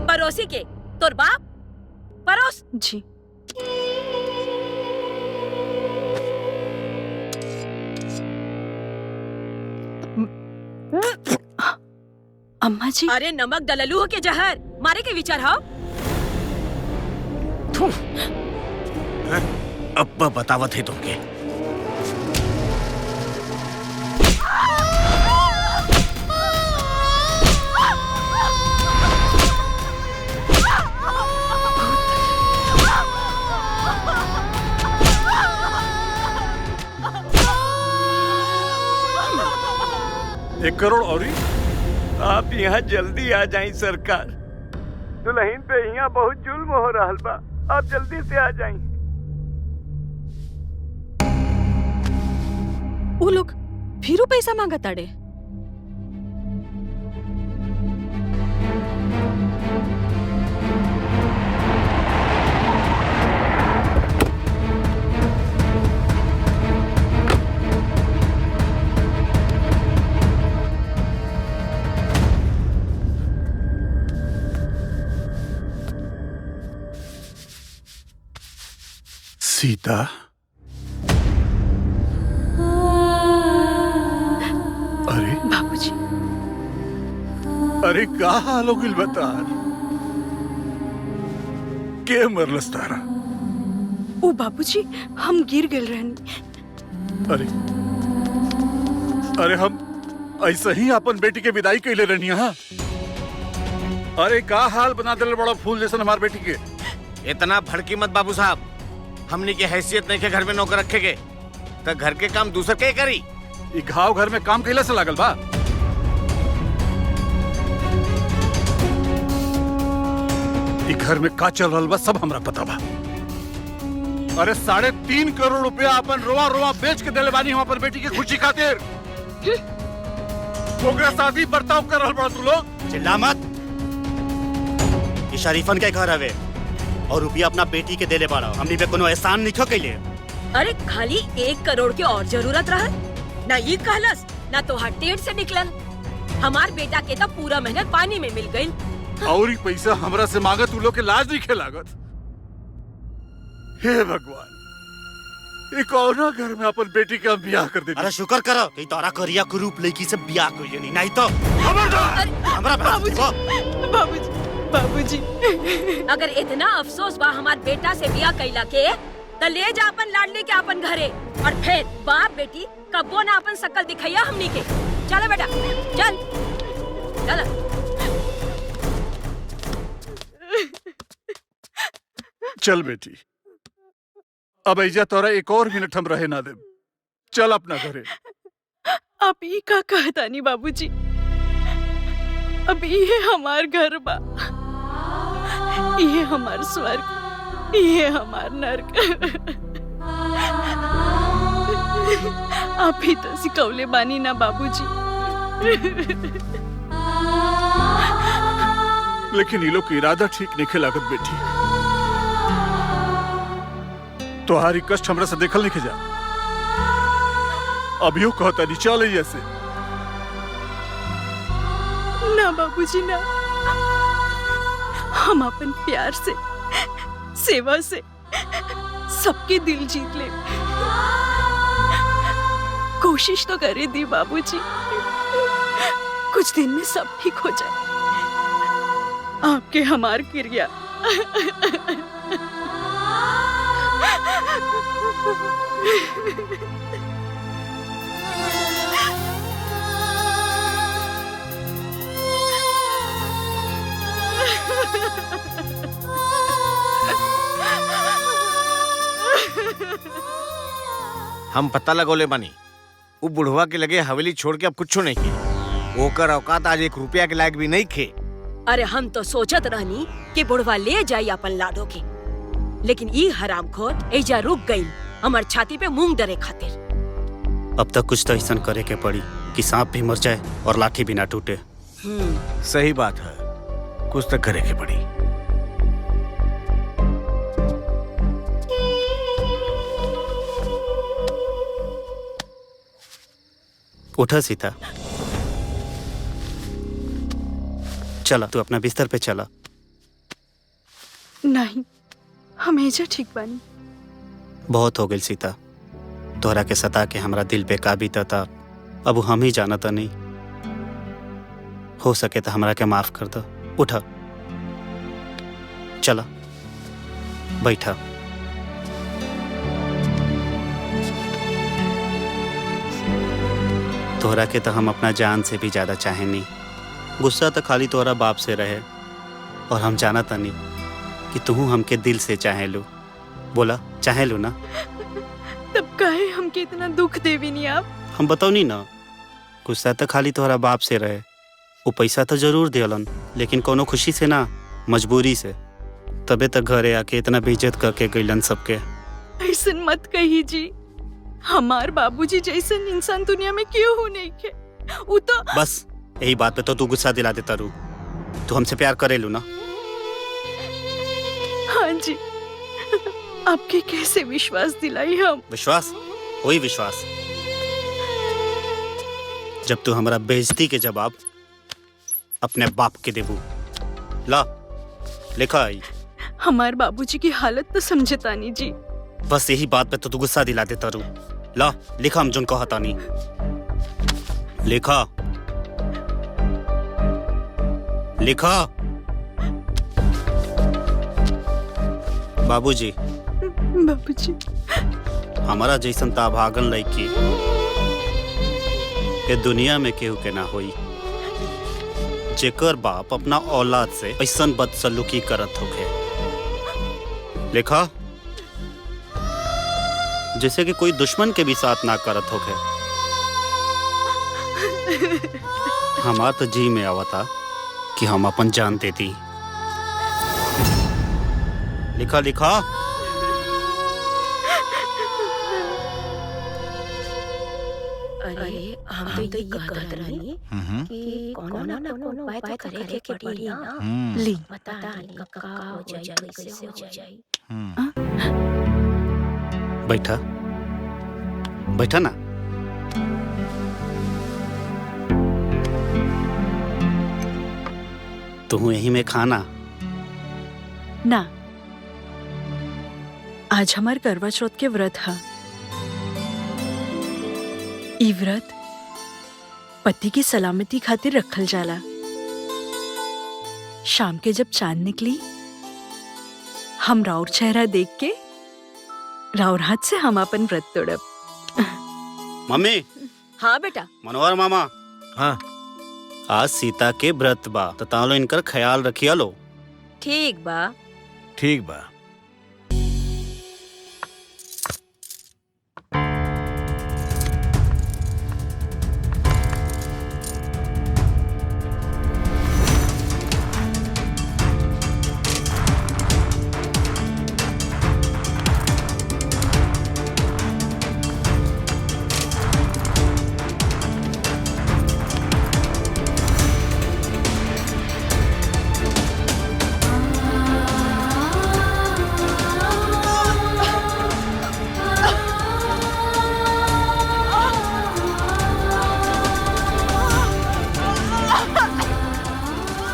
परोसी के तोर बाप परोस। जी। अम्मा जी। अरे नमक डललू के जहर मारे के विचार हो? अब बतावत है तुमके। एक करोड़ और आप यहाँ जल्दी आ जाएं सरकार। दुल्हन पे यहाँ बहुत जुल्म हो रहा बा, आप जल्दी से आ जाएं। वो लोग फिर पैसा मांगा ताड़े। सीता, अरे बाबूजी। अरे का हाल हो गिल बता के मरलस तारा? ओ बाबूजी, हम गिर गए रहन। अरे हम ऐसे ही अपन बेटी के विदाई कैले रहनी। हाँ, अरे का हाल बना दिल बड़ा फूल जैसा हमार बेटी के। इतना भड़की मत बाबू साहब, हमने की हैसियत नहीं के घर में नौकर रखे गए, तो घर के काम दूसर के करी। ये घाव घर में काम कैला से लागल बा? ये घर में का चल रहा बा सब हमरा पता बा। अरे 3.5 करोड़ रुपया अपन रोआ रोआ बेच के दिले बानी हम अपन बेटी की खुशी खातिर। ओकरा शादी बर्ताव कर रहल बा तू लोग। चिल्ला मत। ये शरीफन के घर हवे और रुपया अपना बेटी के देले बाड़ा। हमनी पे कोनो एहसान नहीं कैले। अरे खाली 1 करोड़ के और जरूरत रहा ना, ये कहलस ना तो टेढ़ से निकलल। हमार बेटा के तो पूरा मेहनत पानी में मिल गई। और ही पैसा हमरा से मांगत तू लोग के लाज नहीं खेलागत। हे भगवान, एक और घर में अपन बेटी का ब्याह कर दे। अरे शुक्र करो कि तोरा करिया कुरूप लड़की से ब्याह कइले नहीं तो हमरा बाबूजी। अगर इतना अफसोस बा हमार बेटा से ब्याह कैला के, तो ले जा अपन लाडली के अपन घरे, और फिर बाप बेटी कब्बो ना अपन शकल दिखैया हमनी के। चलो बेटा चल चल। चल बेटी, अब ऐजा तोरा एक और मिनट हम रहे ना दे। चल अपना घरे। आप ये का कहता नहीं बाबूजी, अब ये हमार घर बा, ये हमार स्वर्ग, ये हमार नर्क। आप ही तो सिकौले बानी ना बाबूजी। लेकिन ये लोग के इरादा ठीक नहीं लागत बेटी। तुम्हारी कष्ट हमरा से देखल नहीं जा। अभियो कहता नहीं चल ऐसे। ना बाबूजी ना, हम अपन प्यार से, सेवा से सबके दिल जीत ले। कोशिश तो करे दी बाबूजी, कुछ दिन में सब ठीक हो जाए। आपके हमार क्रिया। हम पता लगोले बानी, वो बुढ़वा के लगे हवेली छोड़ के अब कुछ नहीं की। ओकर औकात आज 1 रुपया के लायक भी नहीं खे। अरे हम तो सोचत रहनी कि बुढ़वा ले जाई अपन लाडो के, लेकिन ई हरामखोर एजा रुक गई हमार छाती पे मूंग डरे खातिर। अब तक कुछ तो ऐसा करे के पड़ी कि सांप भी मर जाए और लाठी भी ना टूटे। सही बात है, कुछ तो करे के पड़ी। उठा सीता, चला तू अपना बिस्तर पे चला। नहीं, हमेशा ठीक बानी। बहुत हो गई सीता, तोहरा के सता के हमरा दिल पे का बीता था, अब हम ही जाना था नहीं। हो सके तो हमरा के माफ कर दो। उठा, चला बैठा। तोहरा के तो हम अपना जान से भी ज्यादा चाहे नहीं। गुस्सा तो खाली तोहरा बाप से रहे, और हम जाना था नहीं कि तू हमके दिल से चाहे लो। बोला चाहे लो ना? तब काहे हमके इतना दुख देवी नहीं आप? हम बताओ नहीं ना, गुस्सा तो खाली तोहरा बाप से रहे। वो पैसा तो जरूर दिलन, लेकिन कोनो खुशी से ना, मजबूरी से। तबे तक घरे आके इतना बेइज्जत करके गइलन सबके। ऐसन मत कही जी, हमार बाबूजी जैसन इंसान दुनिया में क्यों हो नहीं के। वो तो बस यही बात पे तो तू गुस्सा दिला देता रू। तू हमसे प्यार करे लो ना? हाँ जी, आपके कैसे विश्वास दिलाई हम? विश्वास? वही विश्वास जब तू हमारा बेइज्जती के जवाब अपने बाप के देबू। ला लिखा आई। हमार बाबूजी की हालत तो समझे तानी जी। बस यही बात पे तो तू गुस्सा दिला देता रू। ला लिखा हम जुन कहता नहीं। लिखा लिखा। बाबूजी, बाबूजी, हमारा जैसन ताभागन लड़की के दुनिया में केहू के ना होई, जेकर बाप अपना औलाद से ऐसन बदसलूकी करत होखे। लिखा जैसे कि कोई दुश्मन के भी साथ ना करत होखे। हमार तो जी में आवता कि हम अपन जान देती। लिखा लिखा। अरे हम तो ये कहत रही कि कोनो ना कोनो उपाय तो करे के पड़ी ना। ली पता नहीं कब का हो जाए, कैसे हो जाए। बैठा बैठा ना। तू यही में खाना ना। आज हमार करवा चौथ के व्रत है। ई व्रत पति की सलामती खातिर रखल जाला। शाम के जब चांद निकली, हम राउर चेहरा देख के राउर हाथ से हम अपन व्रत तोड़ब। मम्मी। हाँ बेटा। मनोहर मामा। हाँ, आज सीता के व्रत बा, तो तालो इनकर ख्याल रखिया लो। ठीक बा। ठीक बा।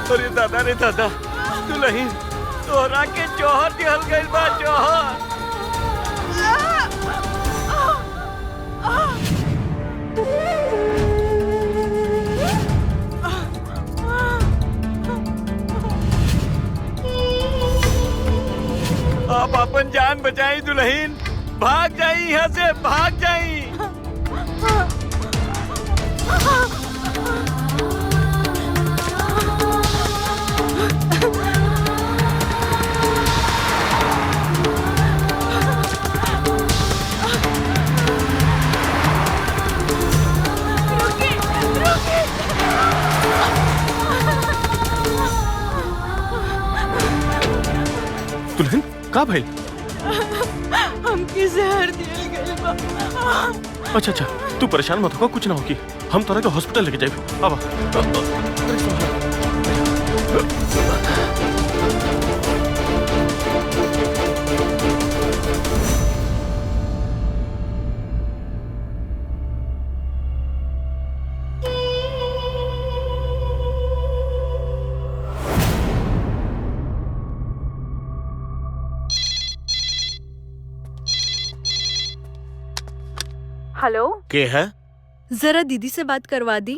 अरे दादा रे दादा, दुल्हन तोहरा के जौहर दिहल गइल बा। जौहर आप अपन जान बचाई दुल्हन। भाग जाई यहाँ से, भाग जाई। दुल्हन का भइल? हमके जहर दिया गइल बा। अच्छा अच्छा, तू परेशान मत हो, कुछ ना होगी। हम तोरा के हॉस्पिटल लेके जाए। अब हेलो, के है? जरा दीदी से बात करवा दी।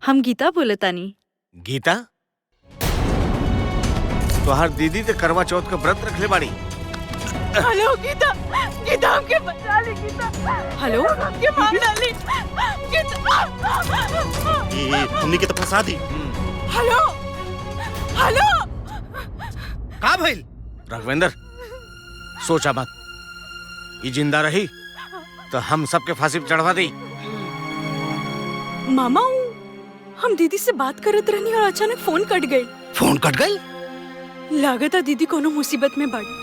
हम गीता बोलतानी। गीता? तो हर दीदी ते करवा चौथ का व्रत रख ले बाड़ी। हेलो गीता, गीता हमके बचा ले गीता। हेलो, हमके मार डाली गीता। ये हमने के तो फंसा दी। हेलो, हेलो, का भइल? राघवेंद्र, सोचा मत, ये जिंदा रही तो हम सबके फांसी पे चढ़वा दी। मामा, हम दीदी से बात करत रहनी और अचानक फोन कट गई। फोन कट गई? लागत है दीदी कोनो मुसीबत में बाड़ी।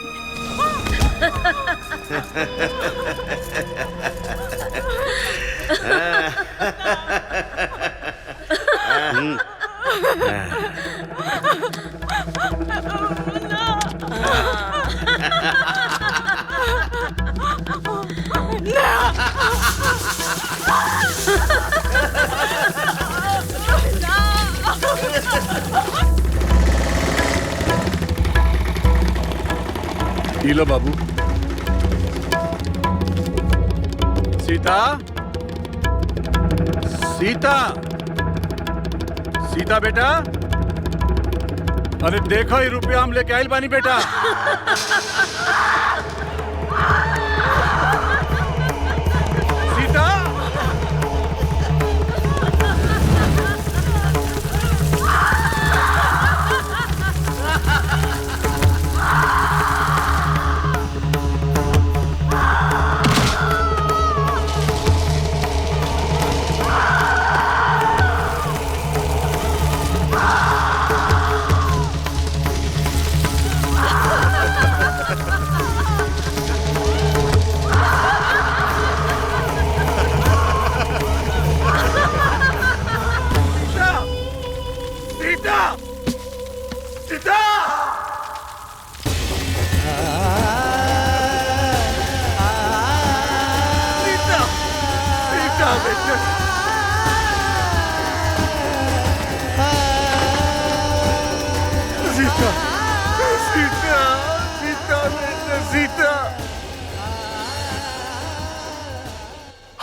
लो बाबू। सीता, सीता, सीता बेटा, अरे देखो ये रुपया हम लेके आइल बानी बेटा। सीता,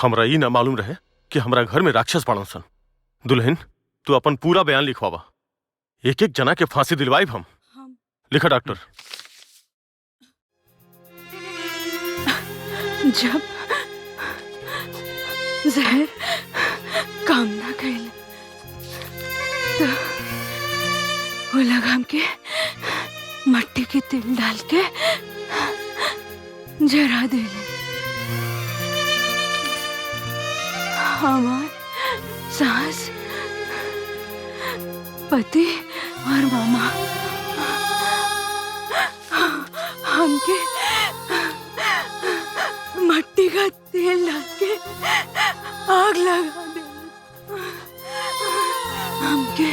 हमरा ई ना मालूम रहे कि हमरा घर में राक्षस पड़न सन। दुल्हन, तू अपन पूरा बयान लिखवावा। एक एक जना के फांसी दिलवाई हम। लिखा डॉक्टर। जब जहर काम ना कैल तो वो लगाम के मट्टी के तेल डाल के जरा दे ले। हमार सास, पति और मामा हमके मट्टी का तेल डाल के आग लगा दे। हमके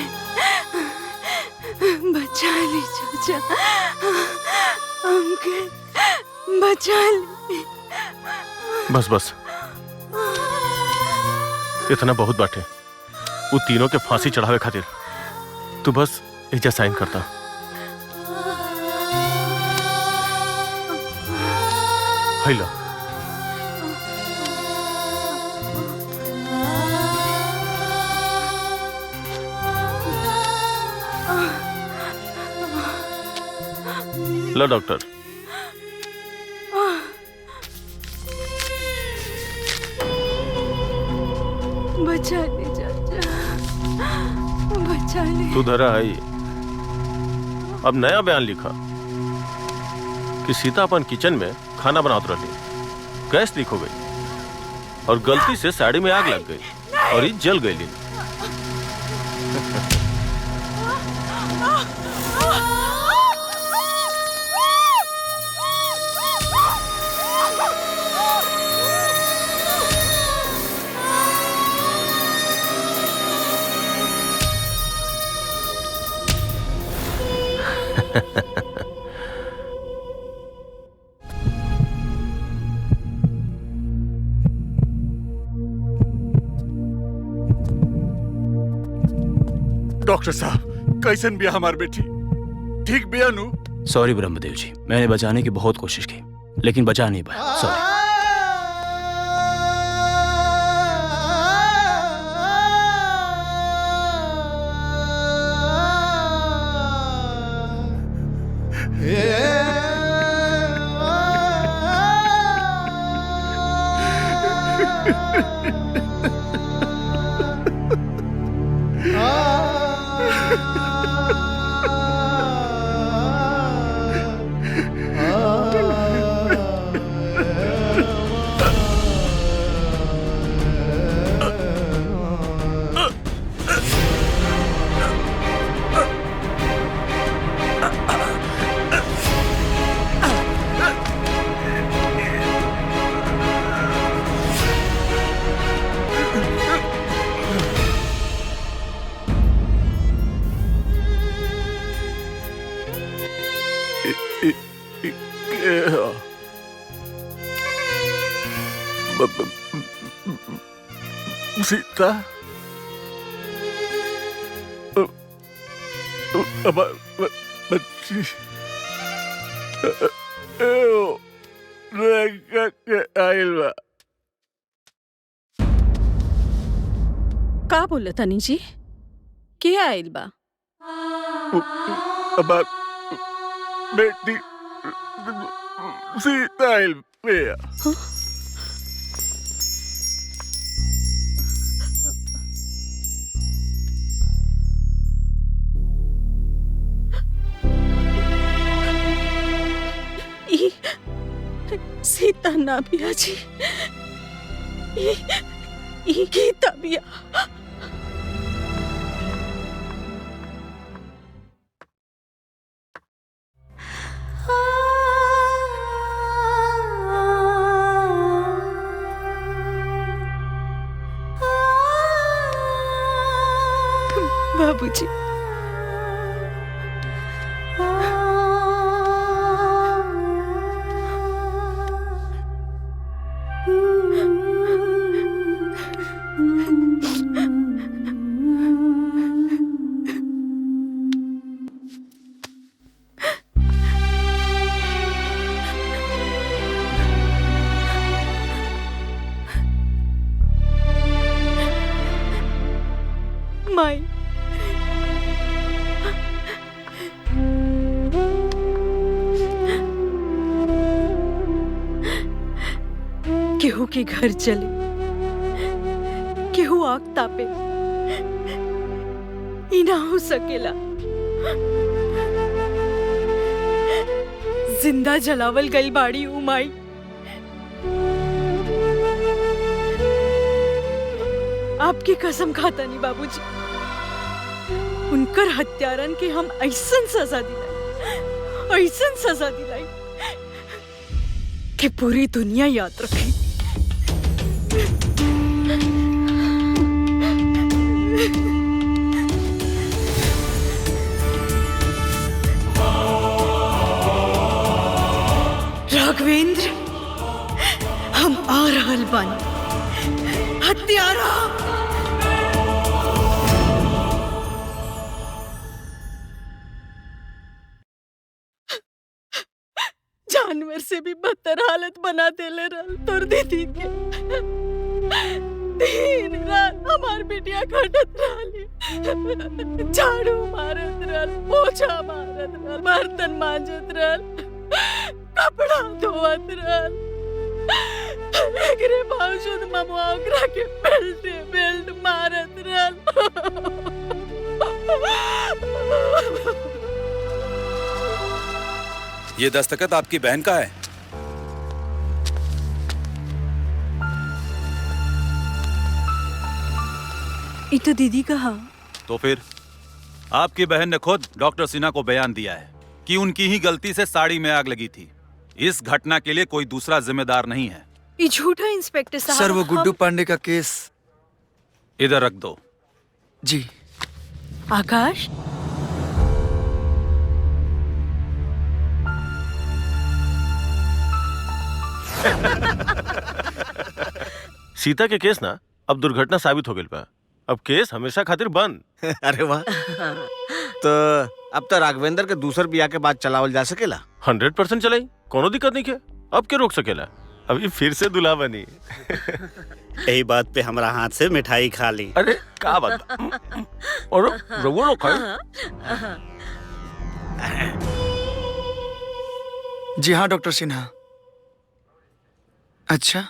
बचा ली चाचा, हमके बचा ली। बस बस, इतना बहुत बाटे। वो तीनों के फांसी चढ़ावे खातिर तू बस एजा साइन करता। हैला। लो डॉक्टर। बचा ले चाचा, बचा ले। तू धरा है। अब नया बयान लिखा कि सीता अपन किचन में खाना बनाते रही, गैस लीक हो गई और गलती से साड़ी में आग लग गई और ये जल गई। डॉक्टर साहब कैसन बिया हमार बेटी? ठीक बिया नु? सॉरी ब्रह्मदेव जी, मैंने बचाने की बहुत कोशिश की लेकिन बचा नहीं पाया। सॉरी। सीता बच्ची का बोले तनी जी? के आइल बा? बेटी सीता आइल बिया। सीता ना बिया जी, ई गीता बिया। बाबूजी, माई केहू के घर चले, केहू आग तापे, ई ना हो सकेला। जिंदा जलावल गई बाड़ी उमाई, आपकी कसम खाता नहीं बाबूजी, उनकर हत्यारन के हम ऐसन सजा दिलाई, ऐसन सजा दिलाई कि पूरी दुनिया याद रखी। राघवेंद्र, हम आ रहल बानी, हत्यारा। जानवर से भी बदतर हालत बना देले रहल तोर दीदी के। दिन रात हमार बेटिया खटत रहली, झाड़ू मारत रहल, पोछा मारत रहल, बर्तन मांजत रहल, कपड़ा धोवत रहल। एकरे बावजूद ममुआ ओकरा के बेल्ट मारत रहल। ये दस्तखत आपकी बहन का है? ये तो दीदी का। हाँ। तो फिर आपकी बहन ने खुद डॉक्टर सिन्हा को बयान दिया है कि उनकी ही गलती से साड़ी में आग लगी थी। इस घटना के लिए कोई दूसरा जिम्मेदार नहीं है। ये झूठा इंस्पेक्टर साहब। सर, वो गुड्डू पांडे का केस इधर रख दो। जी। आकाश, सीता के केस ना अब दुर्घटना साबित हो गई बा। अब केस हमेशा खातिर बंद। अरे वाह। तो अब तो राघवेंद्र के दूसर बियाह के बाद चलावल जा सकेला। 100% चलाई, कोनो दिक्कत नहीं के। अब क्या रोक सकेला? अभी फिर से दूल्हा बनी। यही बात पे हमारा हाथ से मिठाई खा ली। अरे क्या बात। और रघु लोग खाए। जी हाँ डॉक्टर सिन्हा। अच्छा,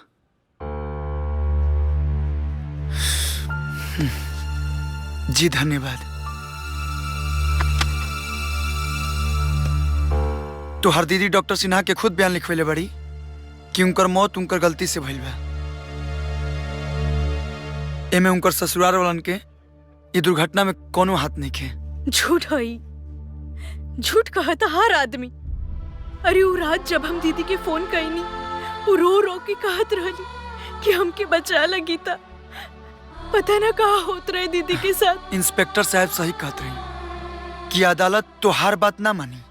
जी धन्यवाद। तो हर दीदी डॉक्टर सिन्हा के खुद बयान लिखवेले बड़ी कि उनकर मौत उनकर गलती से भइल बा। एमे उनकर ससुराल वालन के ये दुर्घटना में कोनो हाथ नहीं खे। झूठ हई, झूठ कहता हर आदमी। अरे वो रात जब हम दीदी के फोन कईनी, वो रो रो के कहत रहली कि हमके बचा लगी था। पता ना कहा होत रहे दीदी के साथ। इंस्पेक्टर साहब सही कहत रही कि अदालत तो हर बात ना मानी,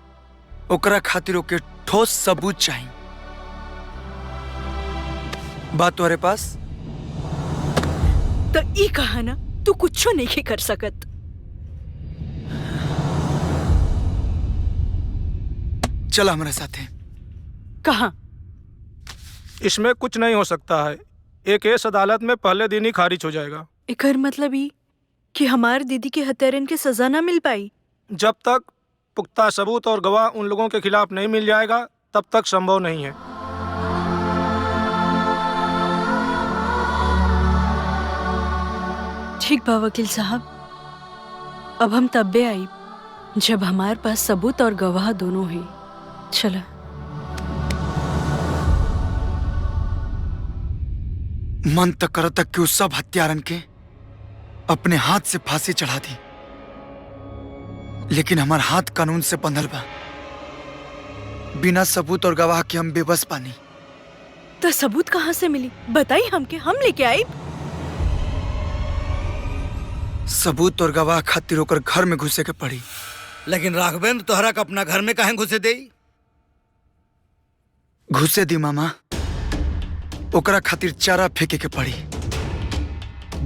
ओकरा खातिर ओके ठोस सबूत चाहिए। बात तुम्हारे पास? तो ई कहा ना तू कुछो नहीं कर सकत। चला हमारे साथ है। कहा? इसमें कुछ नहीं हो सकता है। एक केस अदालत में पहले दिन ही खारिज हो जाएगा। एकर मतलब ही कि हमार दीदी के हत्यारन के सजा ना मिल पाई। जब तक पुख्ता सबूत और गवाह उन लोगों के खिलाफ नहीं मिल जाएगा तब तक संभव नहीं है। ठीक बा वकील साहब, अब हम तब्बे आई जब हमारे पास सबूत और गवाह दोनों है। चला। मन तक कर तक कि उस सब हत्यारन के अपने हाथ से फांसी चढ़ा दी, लेकिन हमार हाथ कानून से बंधल बा। बिना सबूत और गवाह के हम बेबस पानी। तो सबूत कहाँ से मिली बताई हमके, हम लेके आई। सबूत और गवाह खातिर होकर घर में घुसे के पड़ी। लेकिन राघवेंद्र तोहरा का अपना घर में काहे घुसे दे? घुसे दी मामा, ओकरा खातिर चारा फेंके के पड़ी,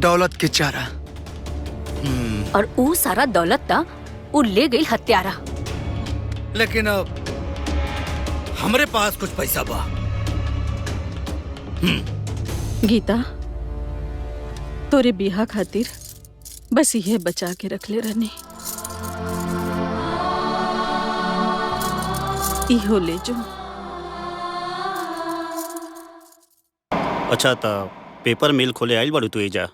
दौलत के चारा। और वो सारा दौलत था वो ले गई हत्यारा। लेकिन अब हमरे पास कुछ पैसा बा। गीता, तोरे बिहा खातिर बस ये बचा के रख ले रहने। इहो ले जो। अच्छा तो पेपर मिल खोले आइल बाड़ू तू एजा?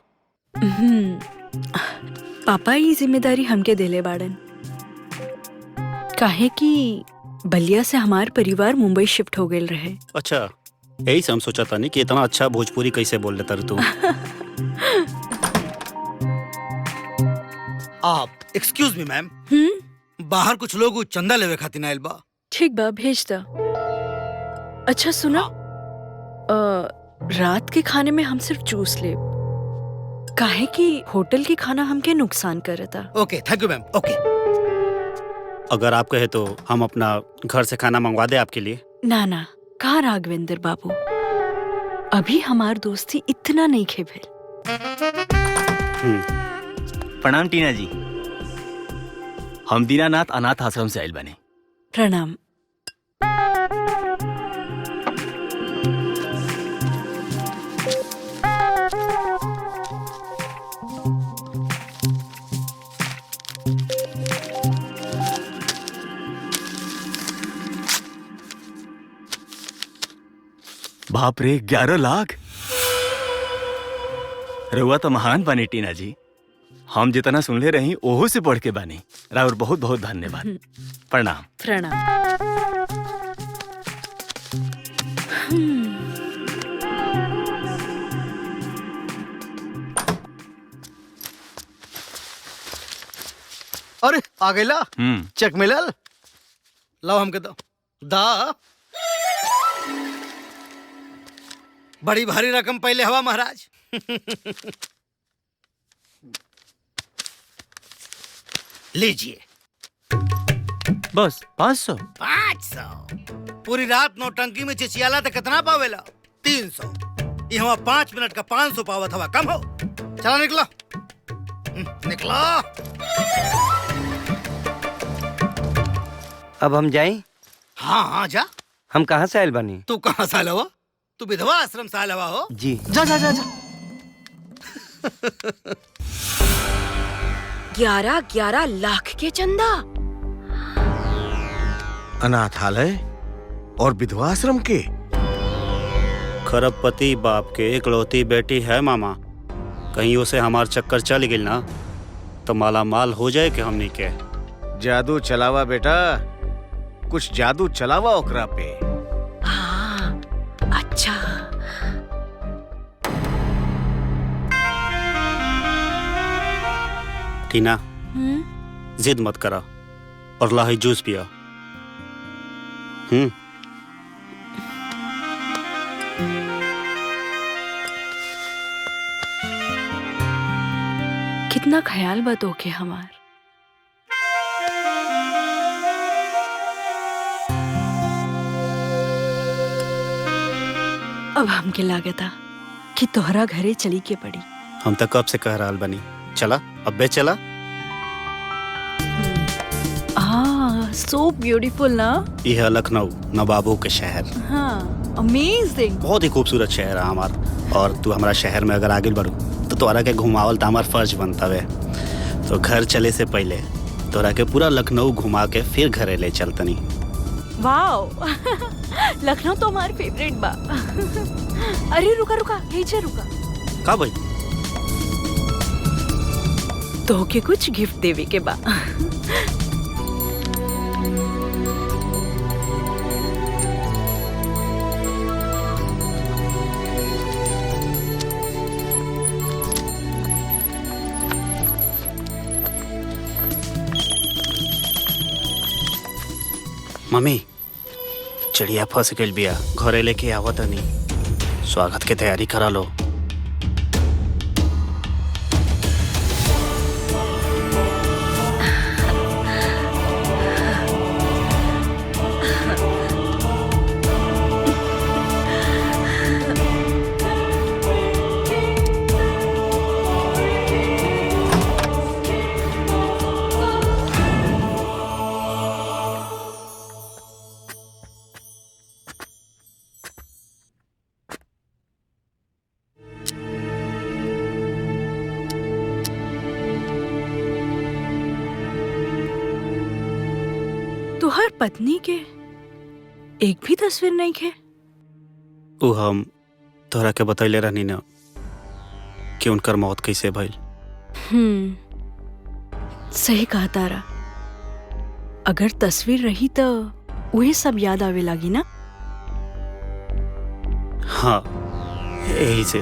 पापा ये जिम्मेदारी हमके देले बाड़न, काहे कि बलिया से हमार परिवार मुंबई शिफ्ट हो गए रहे। अच्छा, यही से हम सोचा था नहीं कि इतना अच्छा भोजपुरी कैसे बोल लेता तू। आप एक्सक्यूज मी मैम, बाहर कुछ लोग चंदा लेवे खातिर आइल बा। ठीक बा, भेज दा। अच्छा सुना, रात के खाने में हम सिर्फ जूस ले, काहे कि होटल के खाना हमके नुकसान करता। ओके, थैंक यू मैम। ओके। अगर आप कहे तो हम अपना घर से खाना मंगवा दे आपके लिए। ना ना, कहाँ राघवेंद्र बाबू, अभी हमार दोस्ती इतना नहीं खेभेल। प्रणाम टीना जी, हम दीनानाथ अनाथ आश्रम से आइल बने। प्रणाम। बाप रे, 11 लाख! रउआ तो महान बने टीना जी, हम जितना सुनले रही ओहो से बढ़ के बानी। राउर बहुत बहुत धन्यवाद। प्रणाम। प्रणाम। अरे आ गईला, चेक मिलल। लाओ हमके दो। दा बड़ी भारी रकम पहले हवा महाराज। लीजिए। बस 500? 500? पूरी रात नौटंकी में चिचियाला तो कितना पावेला? 300। ये हवा 5 मिनट का 500 पावत हवा, कम हो। चला निकलो। निकला। अब हम जाएं? हाँ हाँ जा। हम कहाँ से आयल बानी? तू कहाँ से आया हुआ? तू विधवा आश्रम से आया हुआ हो? जी। जा जा जा जा। 11 लाख के चंदा। अनाथालय और विधवा आश्रम के। खरबपति बाप के इकलौती बेटी है मामा, कहीं उसे हमार चक्कर चल गिल ना तो माला माल हो जाए कि हमनी के। जादू चलावा बेटा, कुछ जादू चलावा ओकरा पे। हाँ, अच्छा। टीना, जिद मत करा और लाही जूस पिया। कितना ख्याल बतो के हमार। अब हमके लागता कि तोहरा घरे चली के पड़ी। हम तो कब से कह रहा बनी, चला अब्बे चला। सो ब्यूटीफुल ना। यह है लखनऊ, नवाबों के शहर। हाँ, अमेजिंग। बहुत ही खूबसूरत शहर है हमार, और तू हमारा शहर में अगर आगे बढ़ू तो तोरा के घुमावल तो हमार फर्ज बनता है। तो घर चले से पहले तोरा के पूरा लखनऊ घुमा के फिर घरे ले चलतनी। वाओ, लखनऊ तो हमार फेवरेट बा। अरे रुका रुका, नीचे रुका। का भाई? तो के कुछ गिफ्ट देवे के बा। मम्मी, चिड़िया फंस गई बिया, घरे लेके आवत नहीं। स्वागत के तैयारी करा लो। तुहार पत्नी के एक भी तस्वीर नहीं खे। उ हम तोरा के बतैले रहनी ना कि उनकर मौत कैसे भइल। सही कहा तारा। अगर तस्वीर रही तो वही सब याद आवे लगी ना। हाँ, यही से।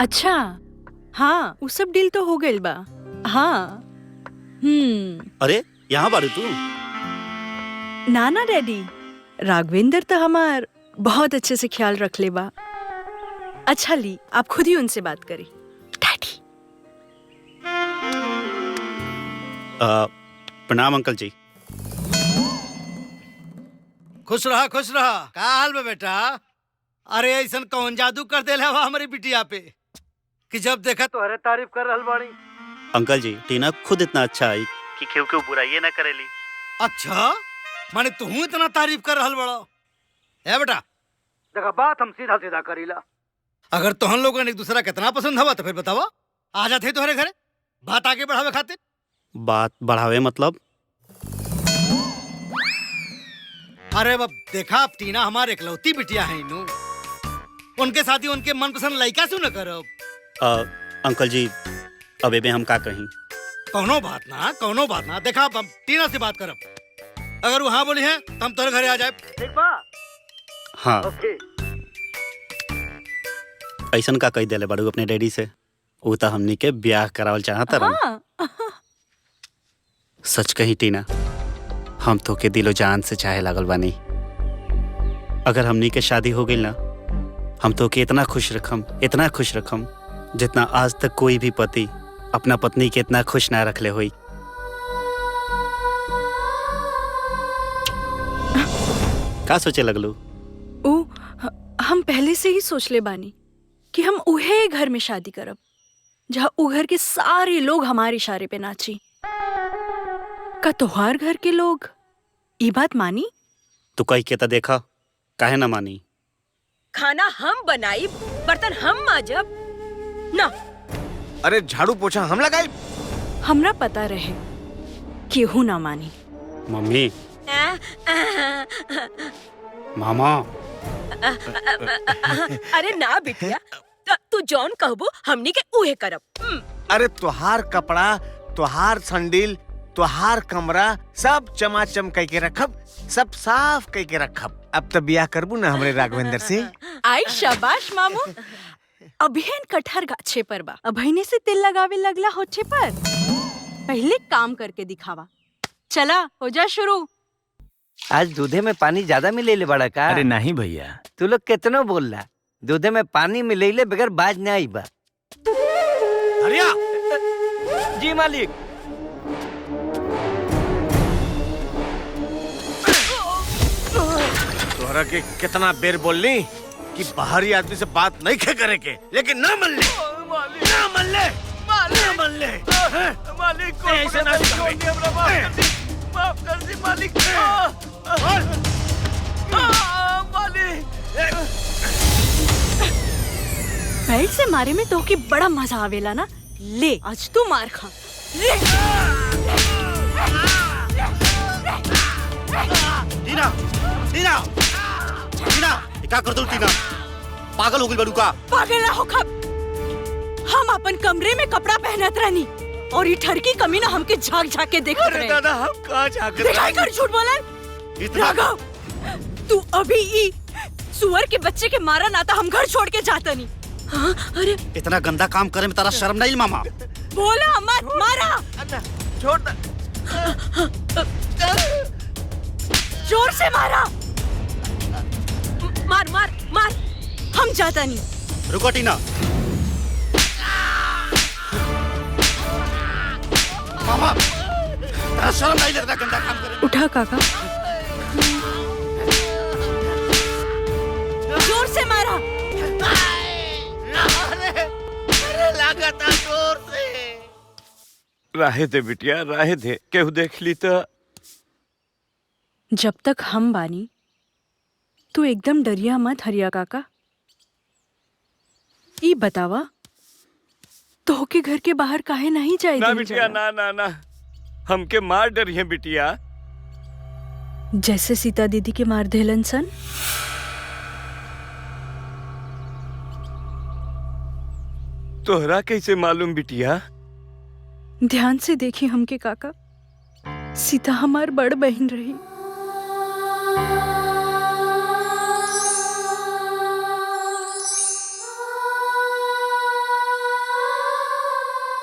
अच्छा, हाँ, वो सब डील तो हो गइल बा। हाँ। अरे यहाँ बारू तू? नाना डैडी, राघवेंद्र तो हमार बहुत अच्छे से ख्याल रख ले बा। अच्छा ली, आप खुद ही उनसे बात करें। डैडी। प्रणाम अंकल जी। खुश रहा खुश रहा। का हाल में बेटा? अरे ऐसा कौन जादू कर दे हमारी बिटिया पे कि जब देखा तो अरे तारीफ कर रहल बाड़ी। अंकल जी, टीना खुद इतना अच्छा है कि क्यों क्यों बुराई ना करेली। अच्छा, माने तू इतना तारीफ कर रहल बड़ा है बेटा? देखा, बात हम सीधा सीधा करीला। अगर तोहन लोगों ने एक दूसरा कितना पसंद हवा तो फिर बतावा, आ जाते तुम्हारे घरे बात आगे बढ़ावे खातिर। बात बढ़ावे मतलब? अरे बाप, देखा अब टीना हमारे इकलौती बिटिया है नू, उनके साथ ही उनके मनपसंद लड़का से न करो। अंकल जी, अबे में हम का कहीं? कौनो बात ना। देखा अब हम टीना से बात करब, अगर वो हाँ बोली है तो हम तोरे घरे आ जाए। ठीक बा? हाँ। ओके। ऐसन का कही देले बड़ू अपने डैडी से? वो तो हमनी के ब्याह करावल चाहता रहा। सच कही टीना, हम तो के दिलो जान से चाहे लागल बानी। अगर हमनी के शादी हो गई ना, हम तो के इतना खुश रखम जितना आज तक कोई भी पति अपना पत्नी के इतना खुश ना रखले हुई। का सोचे लगलू? हम पहले से ही सोच ले बानी कि हम उहे घर में शादी करब जहाँ उ घर के सारे लोग हमारे इशारे पे नाची। का तोहार घर के लोग ये बात मानी? तू कह के तो देखा, काहे ना मानी? खाना हम बनाई, बर्तन हम माजब ना। अरे झाड़ू पोछा हम लगाई। हमरा पता रहे केहू ना मानी। मम्मी, मामा, अरे ना बिटिया, तू जौन कहबो हमनी के उहे करब। अरे तोहार कपड़ा, तोहार संडील, तोहार कमरा सब चमाचम कह के रखब, सब साफ कह के रखब। अब तो बियाह करबू ना हमरे राघवेंद्र से। आई शाबाश मामू। अभिहन कटहर गाछे पर बा, अभिने से तेल लगावे लगला होठे पर। पहले काम करके दिखावा। चला हो जा शुरू। आज दूधे में पानी ज्यादा मिलेले बड़ा का? अरे नहीं भैया, तू लोग कितनो बोलला, दूधे में पानी मिलेले बगैर बाज ना आई बा। हरिया जी मालिक। तोहरा के कितना बेर बोलनी कि बाहरी आदमी से बात नहीं खे करे के, लेकिन ना मन ले, ना मन ले, ना मन ले। मालिक को ऐसे ना माफ कर दी मालिक। पैर से मारे में तो की बड़ा मजा आवेला ना। ले आज तू मार खा। ले। टीना, टीना, टीना, क्या कर दो टीना? पागल हो गई बड़ू का? पागल ना हो खब। हम अपन कमरे में कपड़ा पहनत रहनी और ये ठरकी कमी ना हमके झाक झाक के देखत रहे। दादा हम कहाँ झाक रहे? दिखाई कर झूठ बोलन। राघव, तू अभी ई सुअर के बच्चे के मारा ना था हम घर छोड़ के जाता नहीं। हाँ, अरे इतना गंदा काम करे में तारा शर्म नहीं मामा? बोला मत, मारा। छोड़। जोर से मारा। मार मार मार। हम जाता नहीं। रुको टीना। मामा, तारा शर्म नहीं लगता गंदा काम करे? उठा काका। जोर से मारा। अरे लागता जोर से। राहे दे बिटिया, राहे दे, केहू देख ली तो। जब तक हम बानी तू एकदम डरिया मत हरिया काका। ई बतावा तो के घर के बाहर काहे नहीं जाए? ना बिटिया, ना ना ना, हमके मार डरिए बिटिया। जैसे सीता दीदी के मार देलन सन। तोहरा कैसे मालूम बिटिया? ध्यान से देखी हमके काका, सीता हमार बड़ बहन रही।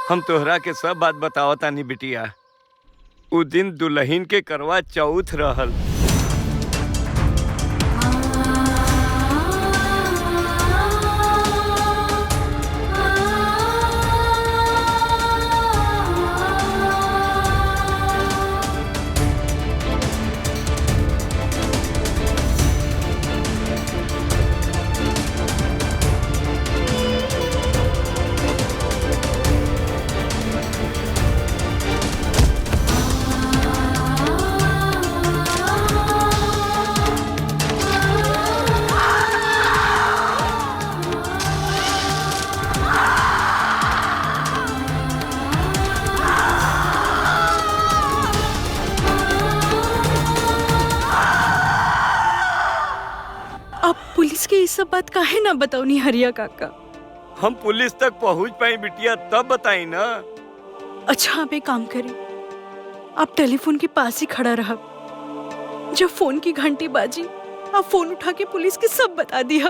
हम तोहरा के सब बात बताओ तानी बिटिया। उ दिन दुल्हन के करवा चौथ रहल। ये सब बात काहे ना बताऊनी हरिया काका? हम पुलिस तक पहुंच पाए बिटिया तब बताई ना। अच्छा आप एक काम करें, आप टेलीफोन के पास ही खड़ा रहा। जब फोन की घंटी बाजी आप फोन उठा के पुलिस के सब बता दिया।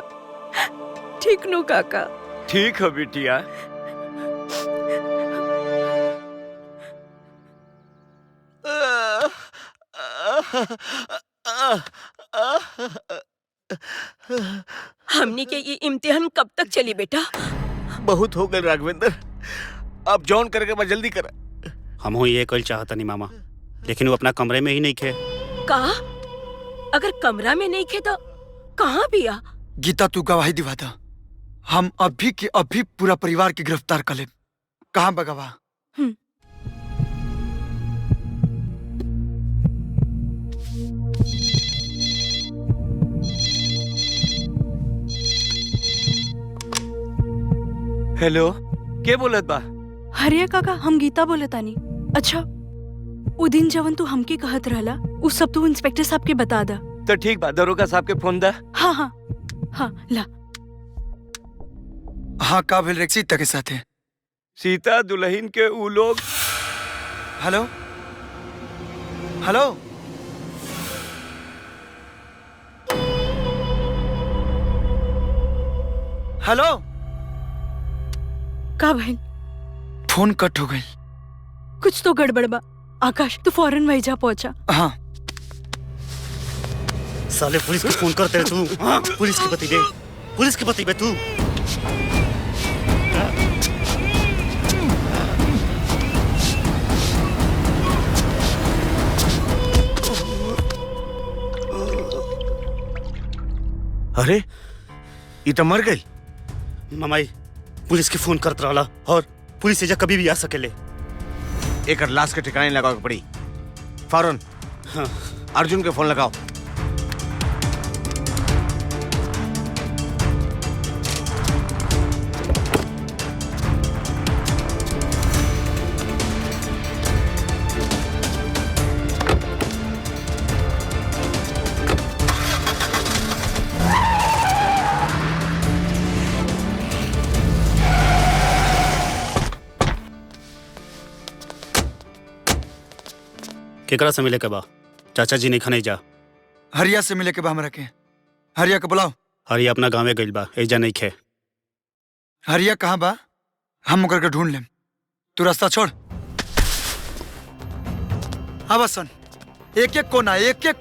ठीक नो काका? ठीक है बिटिया। हमनी के ये इम्तिहान कब तक चली बेटा? बहुत हो गए राघवेंद्र, अब जॉन करके बस जल्दी कर। हम ये कल चाहता नहीं मामा, लेकिन वो अपना कमरे में ही नहीं खे। कहा? अगर कमरा में नहीं खे तो कहाँ भी आ? गीता तू गवाही दिवाता, हम अभी के अभी पूरा परिवार के गिरफ्तार कर ले। कहाँ बगवा? हेलो, के बोलत बा? हरिया काका, हम गीता बोलतानी। अच्छा, उ दिन जवन तू हमके कहत रहला उ सब तू इंस्पेक्टर साहब के बता दा। तो ठीक बा, दरोगा साहब के फोन दा। हाँ हाँ हाँ, ला। हाँ, का भेल रे सीता के साथे? सीता दुल्हन के उ लोग। हेलो हेलो, हेलो, का भाई? फोन कट हो गई। कुछ तो गड़बड़ बा। आकाश, तू फौरन वही जा पहुंचा। हाँ। साले पुलिस को फोन करते रहे तू। हाँ? पुलिस की पति बे, पुलिस की पति बे तू। अरे, ये तो मर गई। ममाई पुलिस के फोन करत रहला और पुलिस एजा कभी भी आ सकेले। एक लाश के ठिकाने लगाओ पड़ी। फौरन हाँ। अर्जुन के फोन लगाओ। केकरा से मिले के बा? चाचा जी नहीं खने जा। हरिया से मिले के बा हमरा के। हरिया के बुलाओ। हरिया अपना गाँव में गइल बा, एजा नहीं खे। हरिया कहाँ बा? हम ओकर के ढूंढ लेम। तू रास्ता छोड़। अब सन एक एक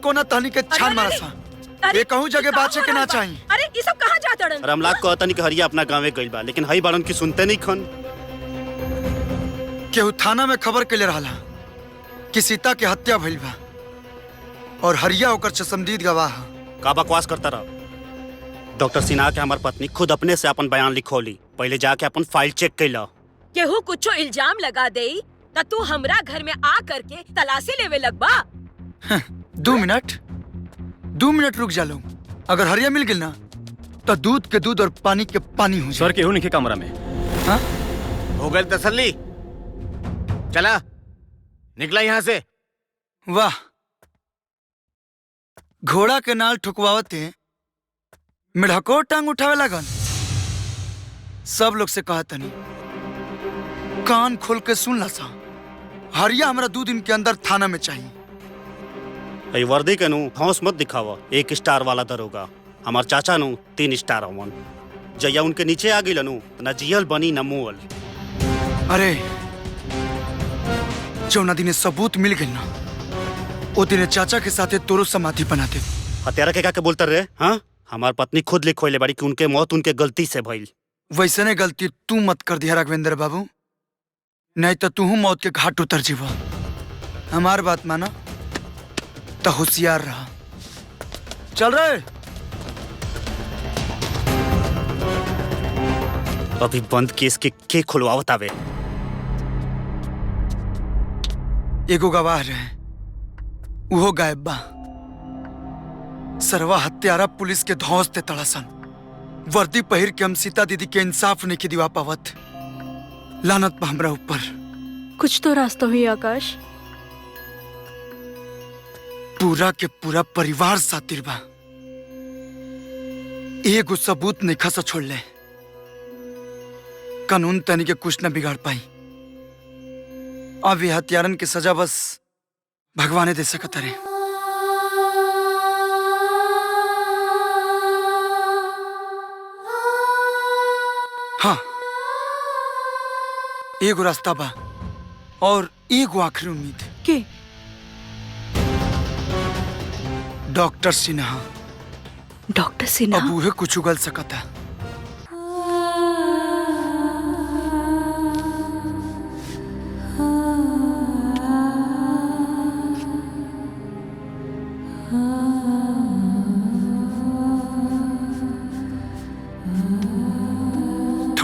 कोना तहनी के छान मारा सा। ये कहूँ जगह बाचे के ना चाहिए। अरे ये सब कहाँ जात अड़न? रामलाल को कहता नहीं कि हरिया अपना गाँव में गइल बा, लेकिन हई बाड़न की सुनते नहीं खन। केहू थाना में खबर के ले रहा कि सीता के हत्या भइल बा और हरिया ओकर चश्मदीद गवाह। का बकवास करता रहा? डॉक्टर सिन्हा के हमार पत्नी खुद अपने से अपन बयान लिखौली। पहले जाके अपन फाइल चेक कैला। केहू कुछो इल्जाम लगा देई त तू हमरा घर में आ करके तलाशी लेवे लगबा। 2 मिनट रुक जा लो। अगर हरिया मिल गई ना तो दूध के दूध और पानी के पानी हो जाए। सर केहू नहीं के कमरा में। हाँ? हो गई तसल्ली। चला निकला यहाँ से। वाह, घोड़ा के नाल ठुकवावते मिढ़को टांग उठावे लगन। सब लोग से कहा तनी कान खोल के सुन ला सा। हरिया हमरा 2 दिन के अंदर थाना में चाहिए। हई वर्दी के नु हौस मत दिखावा। 1 स्टार वाला दरोगा। हमार चाचा नु 3 स्टार अवन। जया उनके नीचे आ गई नु ना जियल बनी ना मुअल। अरे जौना दिने सबूत मिल गई ना ओ दिने चाचा के साथे तोरो समाधि बना दे। हत्यारा के का बोलते रहे? हाँ, हमार पत्नी खुद लिखोले बाड़ी कि उनके मौत उनके गलती से भइल। वैसने गलती तू मत कर दिया राघवेंद्र बाबू, नहीं तो तू मौत के घाट उतर जीवा। हमार बात माना तो होशियार रहा। चल रहे। अभी बंद केस के खुलवावत आवे। एगो गवाह रहे, उहो गायब बा। सरवा हत्यारा पुलिस के धौंस ते तड़सन। वर्दी पहिर के हम सीता दीदी के इंसाफ नहीं के दिवा पावत। लानत बा हमरा ऊपर। कुछ तो रास्ता हुई आकाश। पूरा के पूरा परिवार सातिर बा। एगो सबूत नहीं खसा छोड़ ले। कानून तनी के कुछ न बिगाड़ पाई। अब ये हत्यारन की सजा बस भगवान दे सकता रे। हाँ, एगो रास्ता बा और एगो आखिरी उम्मीद। के? डॉक्टर सिन्हा। डॉक्टर सिन्हा? अब उहे कुछ उगल सकता।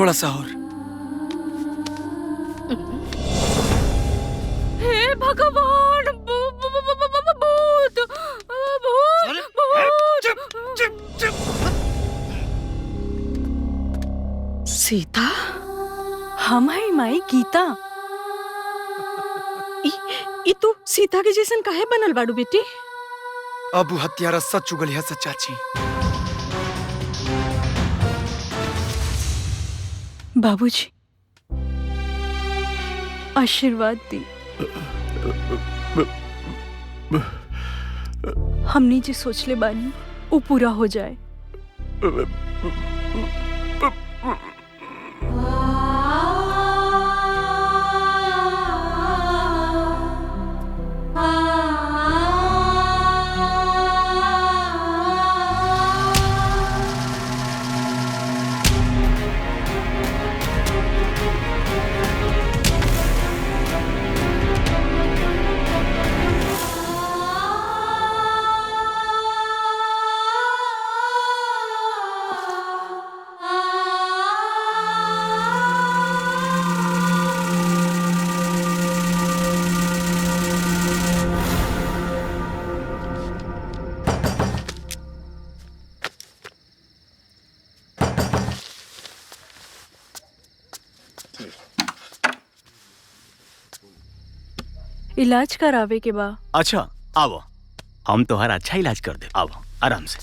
थोड़ा सा और। हे भगवान, भूत, सीता, हम है माई गीता। ई तू सीता के जैसन काहे बनल बाड़ू बेटी? अब हत्यारा सच उगली है चाची। बाबूजी, आशीर्वाद दी। हमने जो सोचले बानी वो पूरा हो जाए। इलाज करावे के बा। अच्छा आओ, हम तुम्हारा अच्छा इलाज कर दे। आओ आराम से।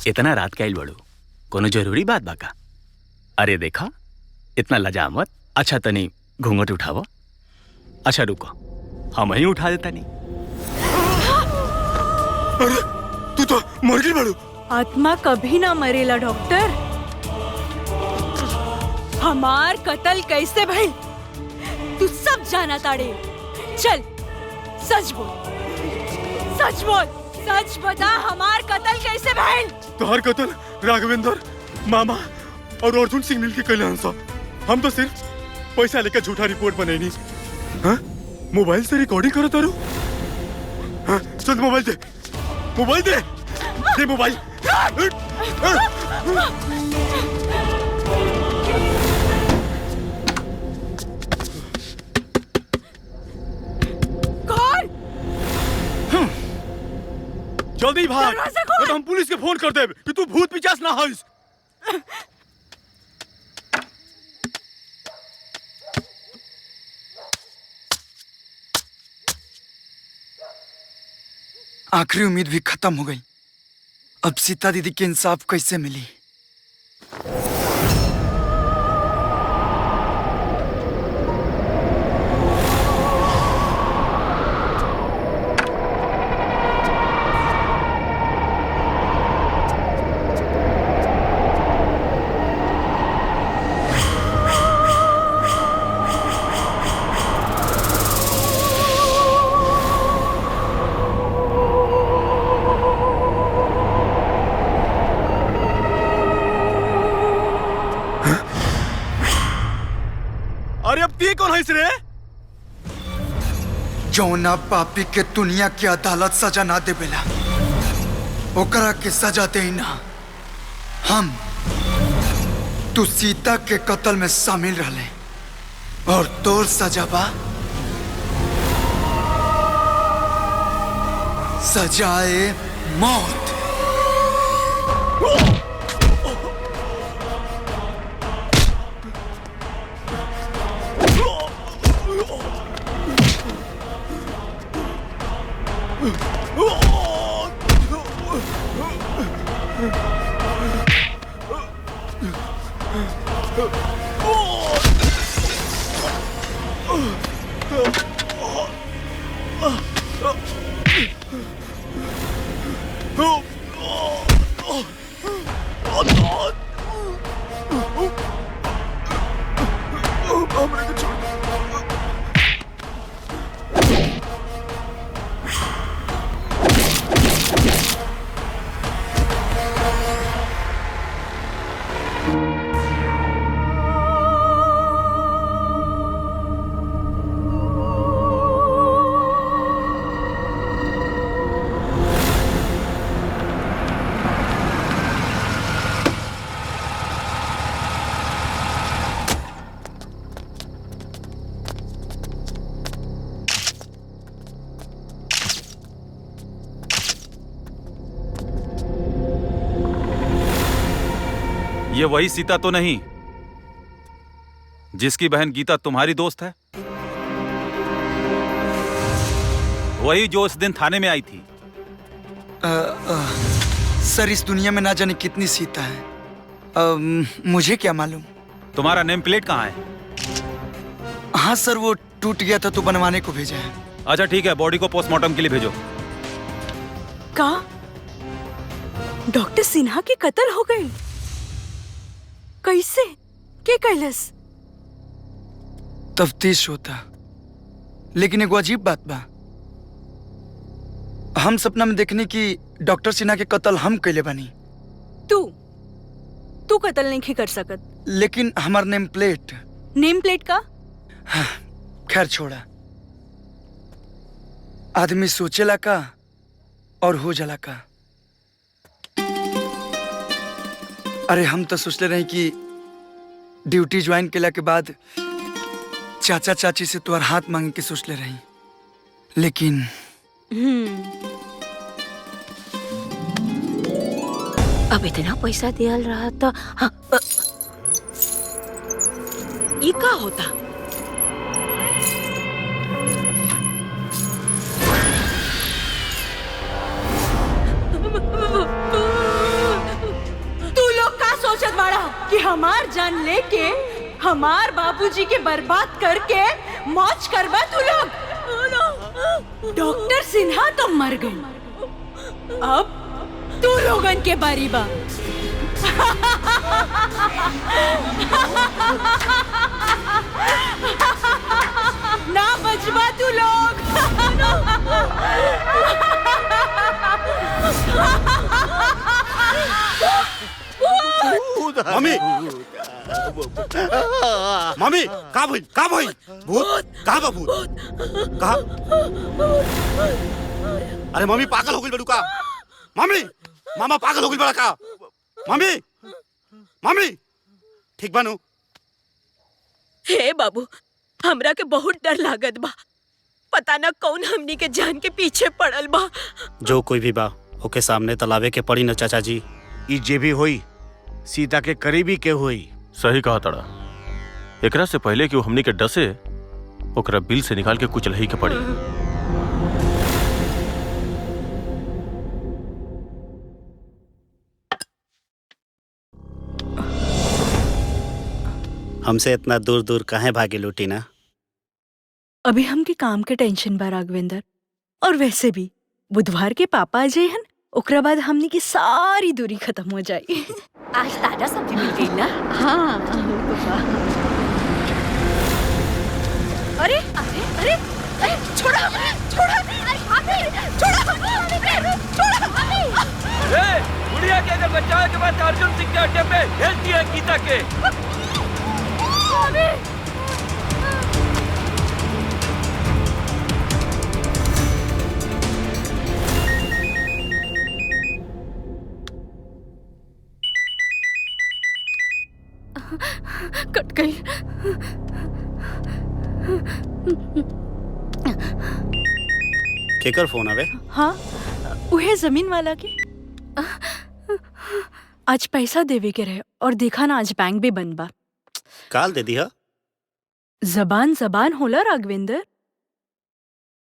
इतना रात का आइल बड़ू, कोनो जरूरी बात बाका? अरे देखा, इतना लजा मत। अच्छा तनी घूंघट उठावो। अच्छा रुको, हम ही उठा देता नहीं। अरे तू तो मर गई बड़ू। आत्मा कभी ना मरेला डॉक्टर। हमार कत्ल कैसे भइल तू सब जाना ताड़े। चल सच बोल, सच बोल, सच बता, हमार कत्ल कैसे भइल? तोहर कत्ल राघवेंद्र मामा और अर्जुन सिंह मिल के कैलन सा। हम तो सिर्फ पैसा लेकर झूठा रिपोर्ट बनैनी। हाँ? मोबाइल से रिकॉर्डिंग करो तारू। हाँ? चल मोबाइल दे, मोबाइल दे, दे मोबाइल। कौन? जल्दी भाग, नहीं तो हम पुलिस के फोन कर दे कि तू भूत पिचास ना होइस। आखिरी उम्मीद भी खत्म हो गई। अब सीता दीदी के इंसाफ कैसे मिली? अरे अब ती कौन है रे? जौना पापी के दुनिया की अदालत सजा ना देवेला ओकरा के सजा देना हम। तू सीता के कत्ल में शामिल रहले और तोर सजा बा सजाए मौत। ये वही सीता तो नहीं जिसकी बहन गीता तुम्हारी दोस्त है? वही जो उस दिन थाने में आई थी? सर, इस दुनिया में ना जाने कितनी सीता है, मुझे क्या मालूम। तुम्हारा नेम प्लेट कहाँ है? हाँ सर, वो टूट गया था तो बनवाने को भेजा है। अच्छा ठीक है, बॉडी को पोस्टमार्टम के लिए भेजो। का डॉक्टर सिन्हा की कत्ल हो गई? कैसे? के कैलस? तफ्तीश होता, लेकिन एगो अजीब बात बा। हम सपना में देखने की डॉक्टर सिन्हा के कत्ल हम कैले बानी। तू कत्ल नहीं कर सकत। लेकिन हमार नेम प्लेट का? खैर छोड़ा, आदमी सोचेला का और हो जाला का। अरे हम तो सोचले रहे कि ड्यूटी ज्वाइन केला के बाद चाचा चाची से तोहर हाथ मांगे के सोचले रही, लेकिन अब इतना पैसा दियल रहा था। हाँ, ये का होता? तू लोग का सोचत बाड़ा कि हमार जान लेके हमार बाबूजी के बर्बाद करके मौज करबा तू लोग? डॉक्टर सिन्हा तो मर गई, अब तू लोगन के बारी बा। ना बचबा तू लोग। मम्मी मम्मी कहाँ भूत कहाँ बा भूत कहाँ? अरे मम्मी पागल हो गई बड़ू का? मम्मी मामा पागल हो गई बड़ा का? मम्मी मम्मी ठीक बानू? हे बाबू, हमरा के बहुत डर लागत बा। पता न कौन हमनी के जान के पीछे पड़ल बा। जो कोई भी बा ओके सामने तलावे के पड़ी न चाचा जी। ई जे भी होई सीता के करीबी के होई। सही कहा तड़ा। एकरा से पहले कि वो हमनी के डसे ओकरा बिल से निकाल के कुछ लही के पड़ी। हमसे इतना दूर दूर काहे भागे लूटी ना? अभी हमके काम के टेंशन बा राघवेंद्र, और वैसे भी बुधवार के पापा आ जाइहन, ओकरा बाद हमनी की सारी दूरी खत्म हो जाई। आज ताजा सब्जी मिल गई ना? हाँ। अरे अरे अरे अरे छोड़ा छोड़ा छोड़ा बुढ़िया के अगर बचाव के बाद अर्जुन सिंह के अड्डे पे भेज दिया गीता के। कट गई। केकर फोन आवे? हाँ, उहे जमीन वाला के। आज पैसा देवे के रहे और देखा ना आज बैंक भी बंद बा। काल दे दिया। जबान जबान होला राघवेंद्र।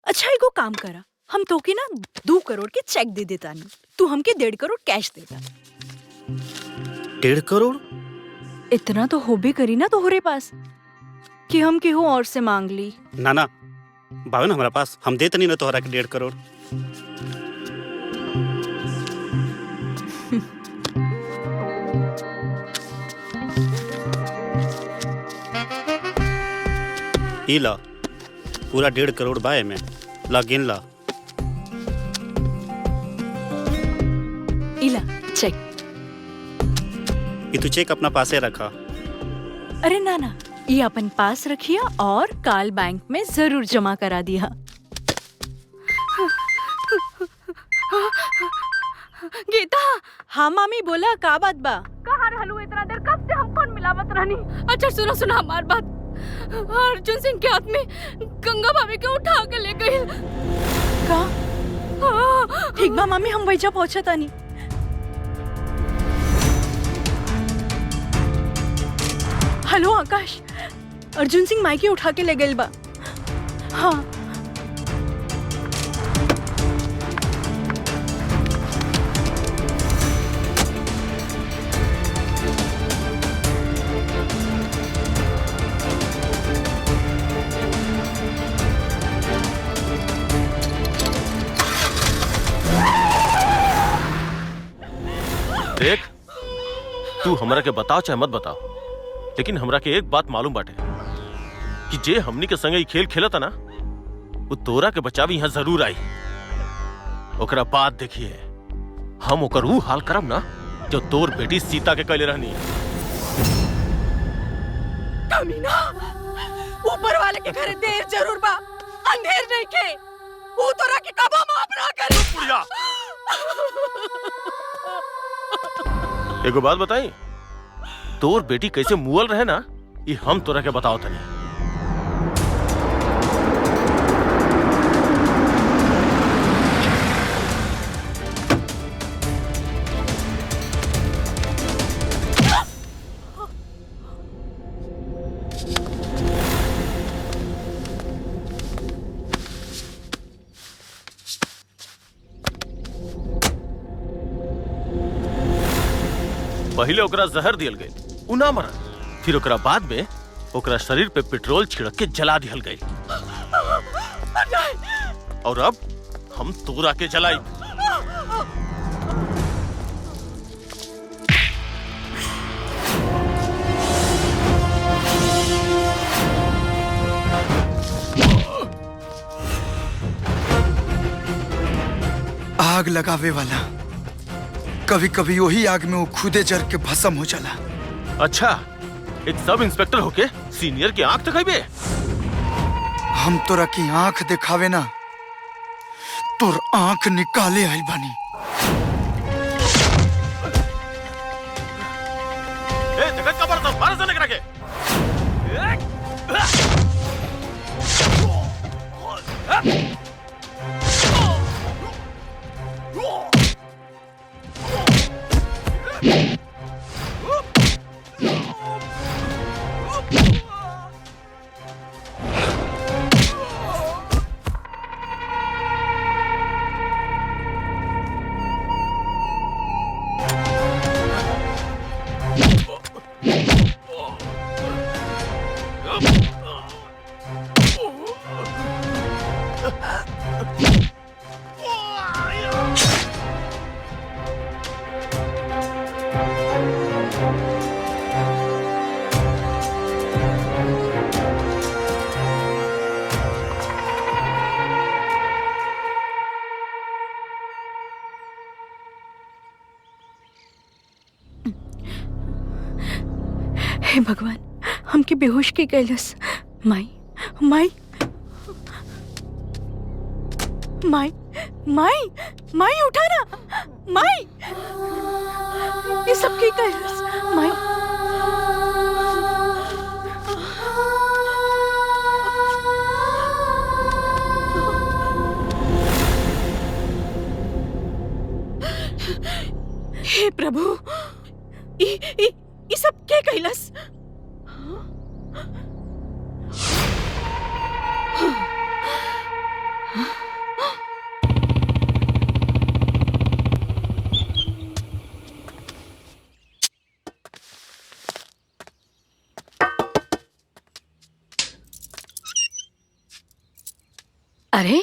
अच्छा एगो काम करा, हम तो की ना 2 करोड़ के चेक दे देता नहीं, तू हमके 1.5 करोड़ कैश देता। 1.5 करोड़? इतना तो हो भी करी ना तोहरे पास कि हम केहू और से मांग ली। ना ना बावन हमारा पास, हम देते नहीं ना तोहरा के 1.5 करोड़। ई ला पूरा 1.5 करोड़ बाय में ला गिन ला। इला चेक। ये तू चेक अपना पासे रखा। अरे ना ना, ये अपन पास रखिया और काल बैंक में जरूर जमा करा दिया। गीता। हाँ मामी बोला, का बात बा? कहाँ रहलू इतना देर? कब से हम फोन मिलावत रहनी। अच्छा सुनो सुनो हमार बात। अर्जुन सिंह के हाथ में गंगा भाभी के उठा के ले गई। का? ठीक बा मामी, हम वैजा पहुंचा तानी। हेलो आकाश, अर्जुन सिंह माइके उठा के ले गइल बा। हाँ देख, तू हमरा के बताओ चाहे मत बताओ, लेकिन हमरा के एक बात मालूम बाटे कि जे हमनी के संगे ई खेल खेलता ना, वो तोरा के बचावी यहाँ जरूर आई। ओकरा बाद देखिए हम ओकर ऊ हाल करब ना जो तोर बेटी सीता के कैले रहनी। कमीना, ऊपर वाले के घरे देर जरूर बा, अंधेर नहीं के। वो तोरा के कबो माफ ना करी। एगो बात बताई, तोर बेटी कैसे मुअल रहे ना, ये हम तोरा के बताओ तनी। पहले ओकरा जहर दियल गई, उ ना मरल। फिर ओकरा बाद में ओकरा शरीर पे पेट्रोल छिड़क के जला दियल गई। और अब हम तोरा के जलाई। आग लगावे वाला कभी कभी वही आग में वो खुदे जर के भस्म हो जाला। अच्छा, एक सब इंस्पेक्टर होके सीनियर की आंख दिखाइबे? हम तोरा की आंख दिखावे ना, तोर आंख निकाले आइल बानी। ए, जगत का बर्तन बाहर से निकल के। हे भगवान, हमके बेहोश के कैलस। माई माई माई माई माई उठा ना। माई, ये सब के कैलस। माई हे प्रभु, ई सब के कैलस। अरे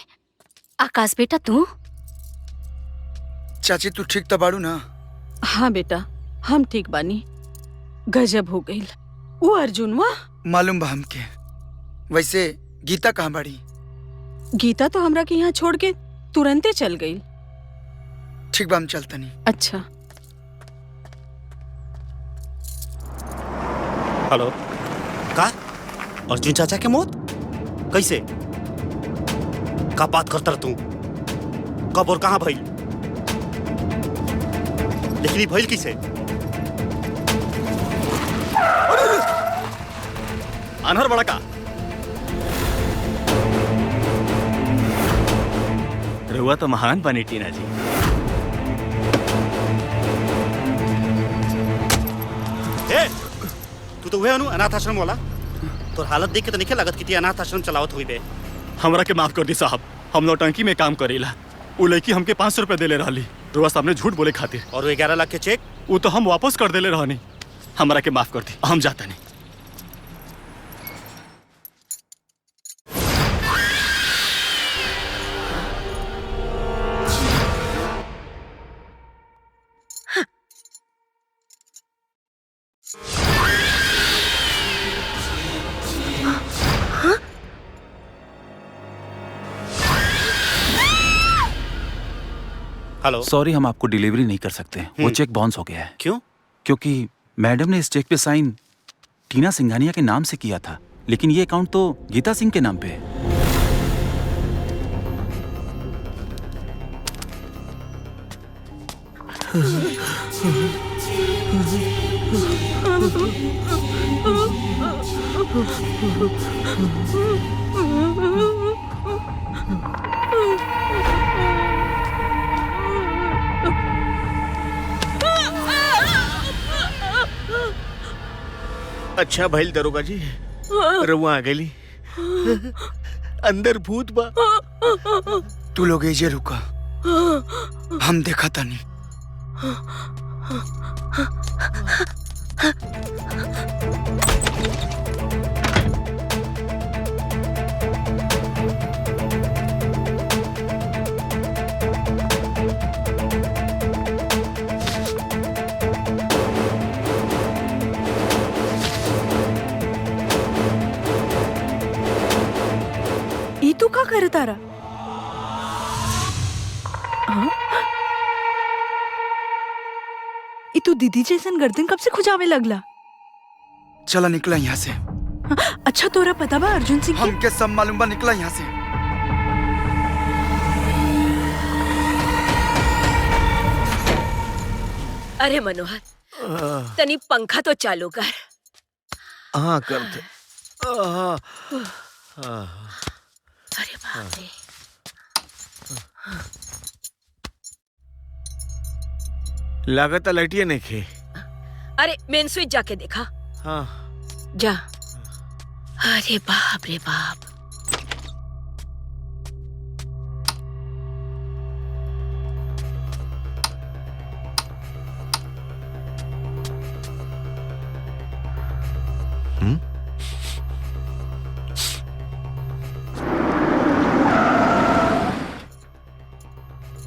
आकाश बेटा, तू? चाची तू ठीक तो बाड़ू ना? हाँ बेटा, हम ठीक बानी। गजब हो गई। वो अर्जुनवा मालूम बा हमके। वैसे गीता कहाँ बाड़ी? गीता तो हमरा के यहाँ छोड़ के तुरंते चल गई। ठीक बा, हम चलतनी। अच्छा। हेलो, का अर्जुन चाचा के मौत कैसे? का बात करता तू? कब और कहाँ भइल? लेकिन भइल किसे? अनहर बड़ा का रहुआ तो महान बनी टीना जी। ए, तू तू तो हुए अनु अनाथ आश्रम वाला। तो हालत देख के तो नहीं लागत कि अनाथ आश्रम चलावत हुई बे। हमरा के माफ कर दी साहब, हम नौटंकी में काम करेला। वो लड़की हमके 500 रुपए देले रहली रोआ सामने झूठ बोले खातिर। और वो 11 लाख के चेक वो तो हम वापस कर देले रहनी। हमरा के माफ कर दी, हम जाता नहीं। हेलो, सॉरी हम आपको डिलीवरी नहीं कर सकते। वो चेक बाउंस हो गया है। क्यों? क्योंकि मैडम ने इस चेक पे साइन टीना सिंघानिया के नाम से किया था, लेकिन ये अकाउंट तो गीता सिंह के नाम पे है। अच्छा भइल दरोगा जी, रउआ आ गई। अंदर भूत बा। तू लोग एजे रुका, हम देखा तानी। ई तू का करे तारा? ई तू दीदी जैसन गर्दन कब से खुजावे लगला? चला निकला यहाँ से। अच्छा तोरा पता बा अर्जुन सिंह? हमके सब मालूम बा, निकला यहाँ से। अरे मनोहर, तनी पंखा तो चालू कर। हाँ कर दे। अरे बाप रे। लागत लटिया नहीं खे। अरे मेन स्विच जाके देखा। हाँ जा। अरे बाप रे बाप।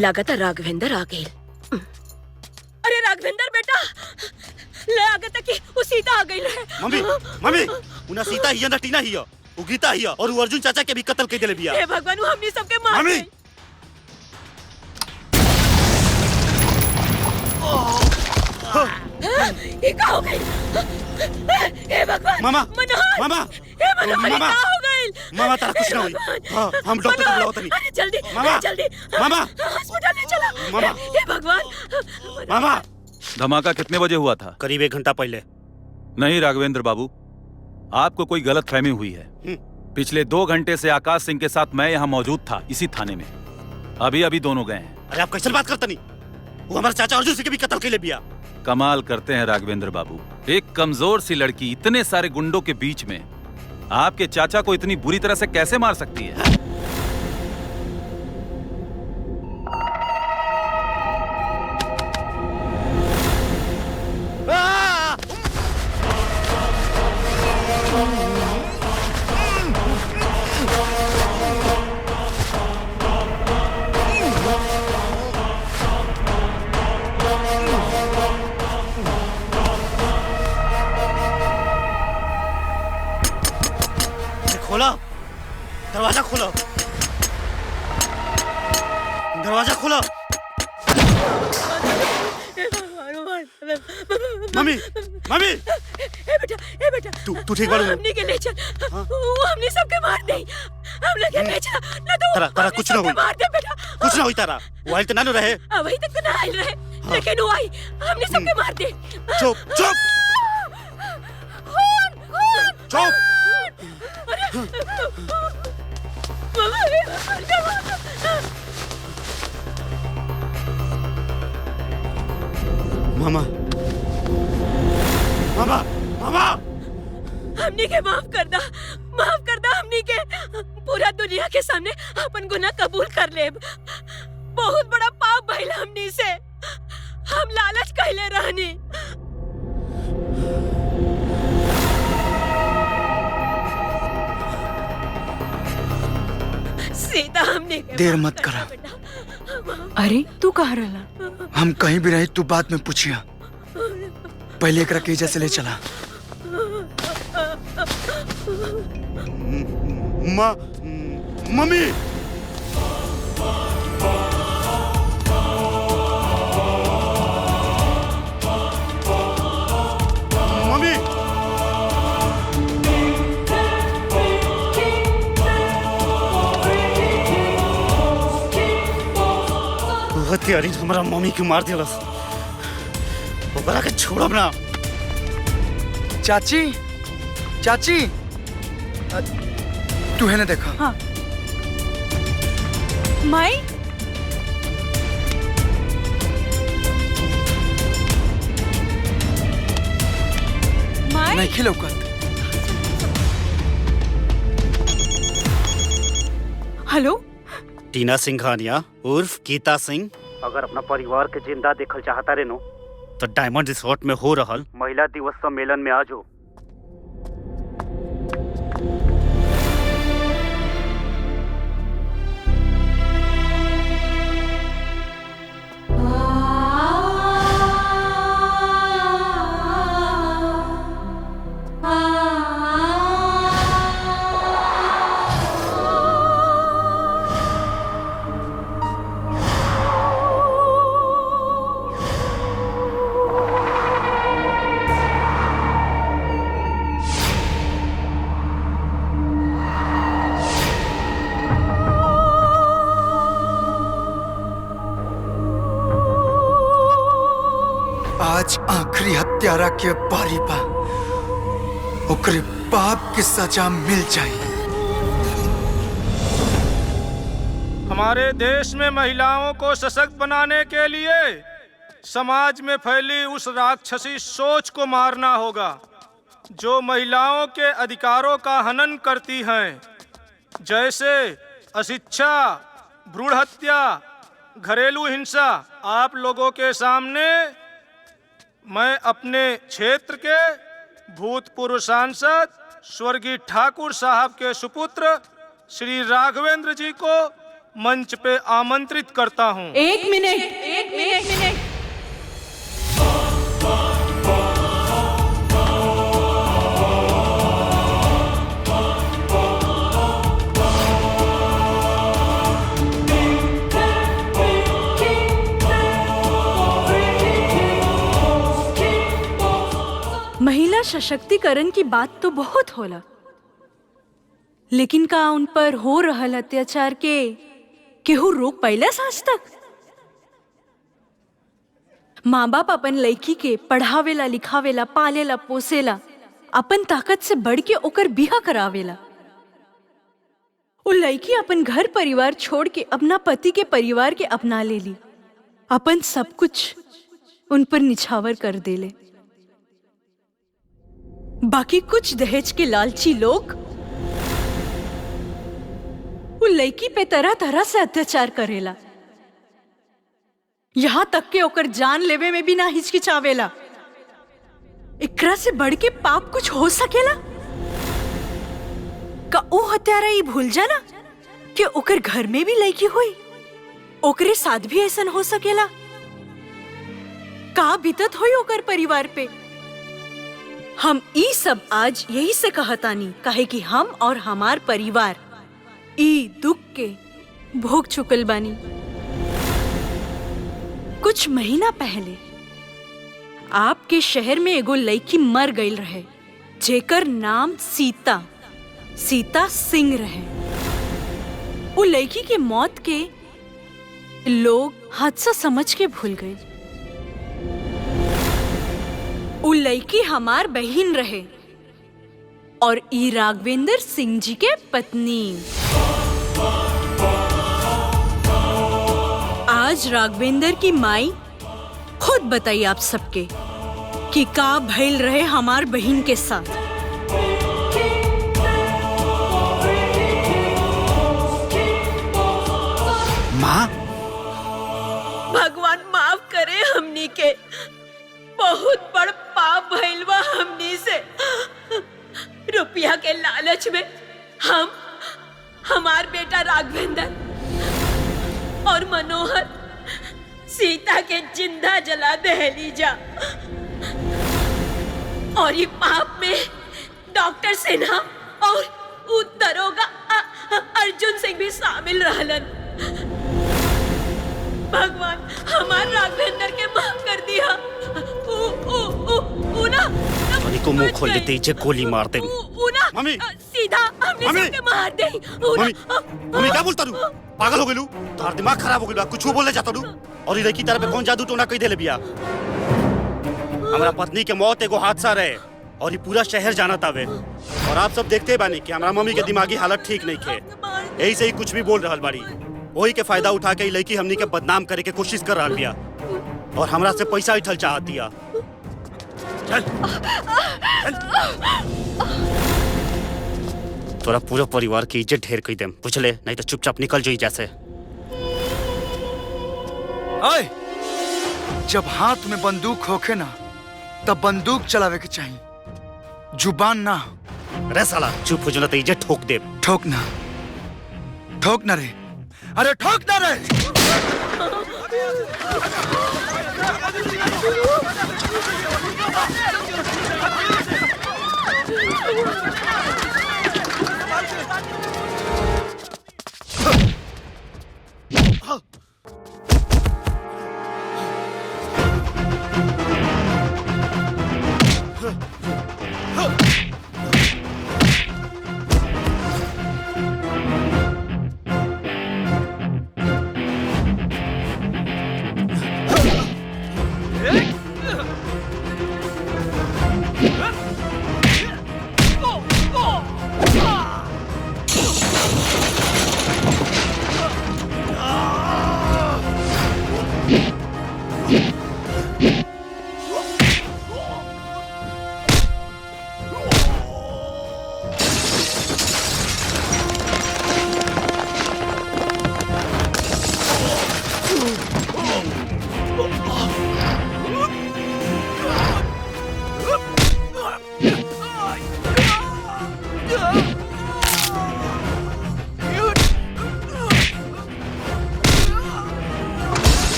लागत राघवेंद्र आ गए। अरे राघवेंद्र बेटा, लागत कि वो सीता आ गई है। मम्मी मम्मी, उना सीता हिया ना टीना हिया, वो गीता हिया और वो अर्जुन चाचा के भी कत्ल कर देले बिया। हे भगवान, वो हमनी सबके मार मम्मी दे। ये क्या हो गई? हे भगवान। मामा मनोहर, मामा हे मनोहर, मामा, क्या हो गई? मामा तारा कुछ ना हुई। हाँ, हम डॉक्टर को बुलाओ तनी। अरे जल्दी मामा, जल्दी मामा, हॉस्पिटल ले चलो। मामा। हे भगवान। मामा। धमाका कितने बजे हुआ था? करीब 1 घंटा पहले। नहीं राघवेंद्र बाबू, आपको कोई गलत फहमी हुई है। पिछले 2 घंटे से आकाश सिंह के साथ मैं यहाँ मौजूद था, इसी थाने में। अभी अभी दोनों गए हैं। अरे आप कैसे बात करते नहीं? वो हमारे चाचा अर्जुन सिंह के भी कत्ल के लिए बिया। कमाल करते हैं राघवेंद्र बाबू, एक कमजोर सी लड़की इतने सारे गुंडों के बीच में आपके चाचा को इतनी बुरी तरह से कैसे मार सकती है? खोला, दरवाजा खोलो, दरवाजा खोलो। मम्मी मम्मी, ए बेटा तू ठीक बाड़ू? हमनी के ले चल। वो हमनी सबके मार दे। हम लोग के ले चल ना तो तारा तारा कुछ ना हुई। मार दे बेटा। कुछ ना हुई तारा। वो आइल तो ना रहे। वही तक तो ना आइल रहे, लेकिन वो आई, हमने सबके मार दे। चुप चुप चुप। मामा मामा मामा हमनी के माफ कर दा हमनी के। पूरा दुनिया के सामने अपन गुनाह कबूल कर ले। बहुत बड़ा पाप भइल हमनी से। हम लालच कहले रहनी। सीता हमने देर मत करा। अरे तू कहाँ रहला? हम कहीं भी रहे तू बाद में पूछिया। पहले एकरा के जैसे ले चला। मम्मी हत्यारी हमारा मम्मी के मार दिया। ओकरा के छोड़ब ना। चाची चाची तू है ना देखा। हाँ। माई माई नहीं खिलौकत। हेलो टीना सिंघानिया उर्फ गीता सिंह अगर अपना परिवार के जिंदा देखल चाहता रे नो तो डायमंड रिसोर्ट में हो रहल महिला दिवस सम्मेलन में आजो। आज आखिरी हत्यारा के बारी बा। ओकरे पाप की सजा मिल जाए। हमारे देश में महिलाओं को सशक्त बनाने के लिए समाज में फैली उस राक्षसी सोच को मारना होगा जो महिलाओं के अधिकारों का हनन करती हैं, जैसे अशिक्षा, भ्रूण हत्या, घरेलू हिंसा। आप लोगों के सामने मैं अपने क्षेत्र के भूतपूर्व सांसद स्वर्गीय ठाकुर साहब के सुपुत्र श्री राघवेंद्र जी को मंच पे आमंत्रित करता हूं। एक मिनट। महिला सशक्तिकरण की बात तो बहुत होला, लेकिन का उन पर हो रहल अत्याचार के केहू रोक पाइलस आज तक? माँ बाप अपन लड़की के पढ़ावेला, लिखावेला, पालेला, पोसेला, अपन ताकत से बढ़ के ओकर बिहा करावेला। वो लड़की अपन घर परिवार छोड़ के अपना पति के परिवार के अपना ले ली, अपन सब कुछ उन पर निछावर कर देले। बाकी कुछ दहेज के लालची लोग वो लड़की पे तरह तरह से अत्याचार करेला, यहाँ तक के ओकर जान लेवे में भी ना हिचकिचावेला। एकरा से बढ़ के पाप कुछ हो सकेला का? ओ हत्यारा ये भूल जाना कि ओकर घर में भी लड़की हुई, ओकरे साथ भी ऐसा हो सकेला? का बीतत हुई ओकर परिवार पे? हम ई सब आज यही से कहतानी, काहे कि हम और हमार परिवार ई दुख के भोग चुकल बानी। कुछ महीना पहले आपके शहर में एगो लड़की मर गई रहे, जेकर नाम सीता सिंह रहे। वो लड़की के मौत के लोग हादसा समझ के भूल गए। वो लड़की हमार बहन रहे और ई राघवेंद्र सिंह जी के पत्नी। आज राघवेंद्र की माई खुद बताई आप सबके कि का भइल रहे हमार बहन के साथ। हम हमार बेटा राघवेंद्र और मनोहर सीता के जिंदा जला दहली जा और ये पाप में डॉक्टर सिन्हा और दरोगा अर्जुन सिंह भी शामिल रहलन। भगवान हमार राघवेंद्र के माफ कर दिया। को मुंह खोल देते ही गोली मार दे। मम्मी सीधा हमने सबके मार दे। मम्मी क्या बोलता तू? पागल हो गेलू? तार दिमाग खराब हो गेलू? कुछ बोले जाता तू? और ये लड़की तरफ कौन जादू टोना कह देले बिया? हमारा पत्नी के मौत एगो हादसा रहे और ये पूरा शहर जाना तावे। और आप सब देखते बानी कि हमारा मम्मी के दिमागी हालत ठीक नहीं थे, यही से ही कुछ भी बोल रहल बाड़ी। वही के फायदा उठा के लड़की हमनी के बदनाम करे के कोशिश कर रहल बिया और हमरा से पैसा उठल चाहत दिया। चल तोरा पूरा परिवार की इज्जत ढेर कई देम, बुझले? नहीं तो चुपचाप निकल जाई जैसे। ओए, जब हाथ में बंदूक होखे ना तब बंदूक चलावे के चाहिए, जुबान ना। अरे साला चुप हो जाना तो इज्जत ठोक दे। ठोक ना रे, अरे ठोक ना रे।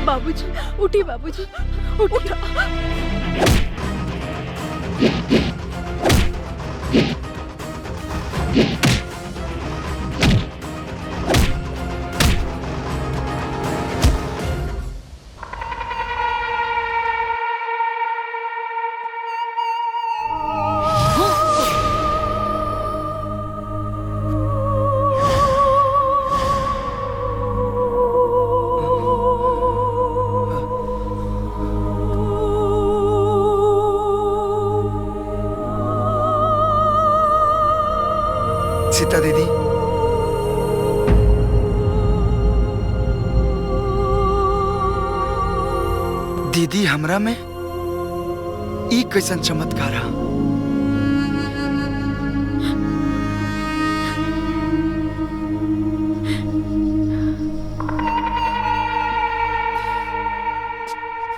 बाबूजी उठी, बाबूजी उठा। सीता दीदी, दीदी हमरा में ई कैसन चमत्कार है।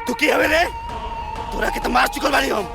तू की हवे रे? तोरा के तो मार चुकल बानी हम।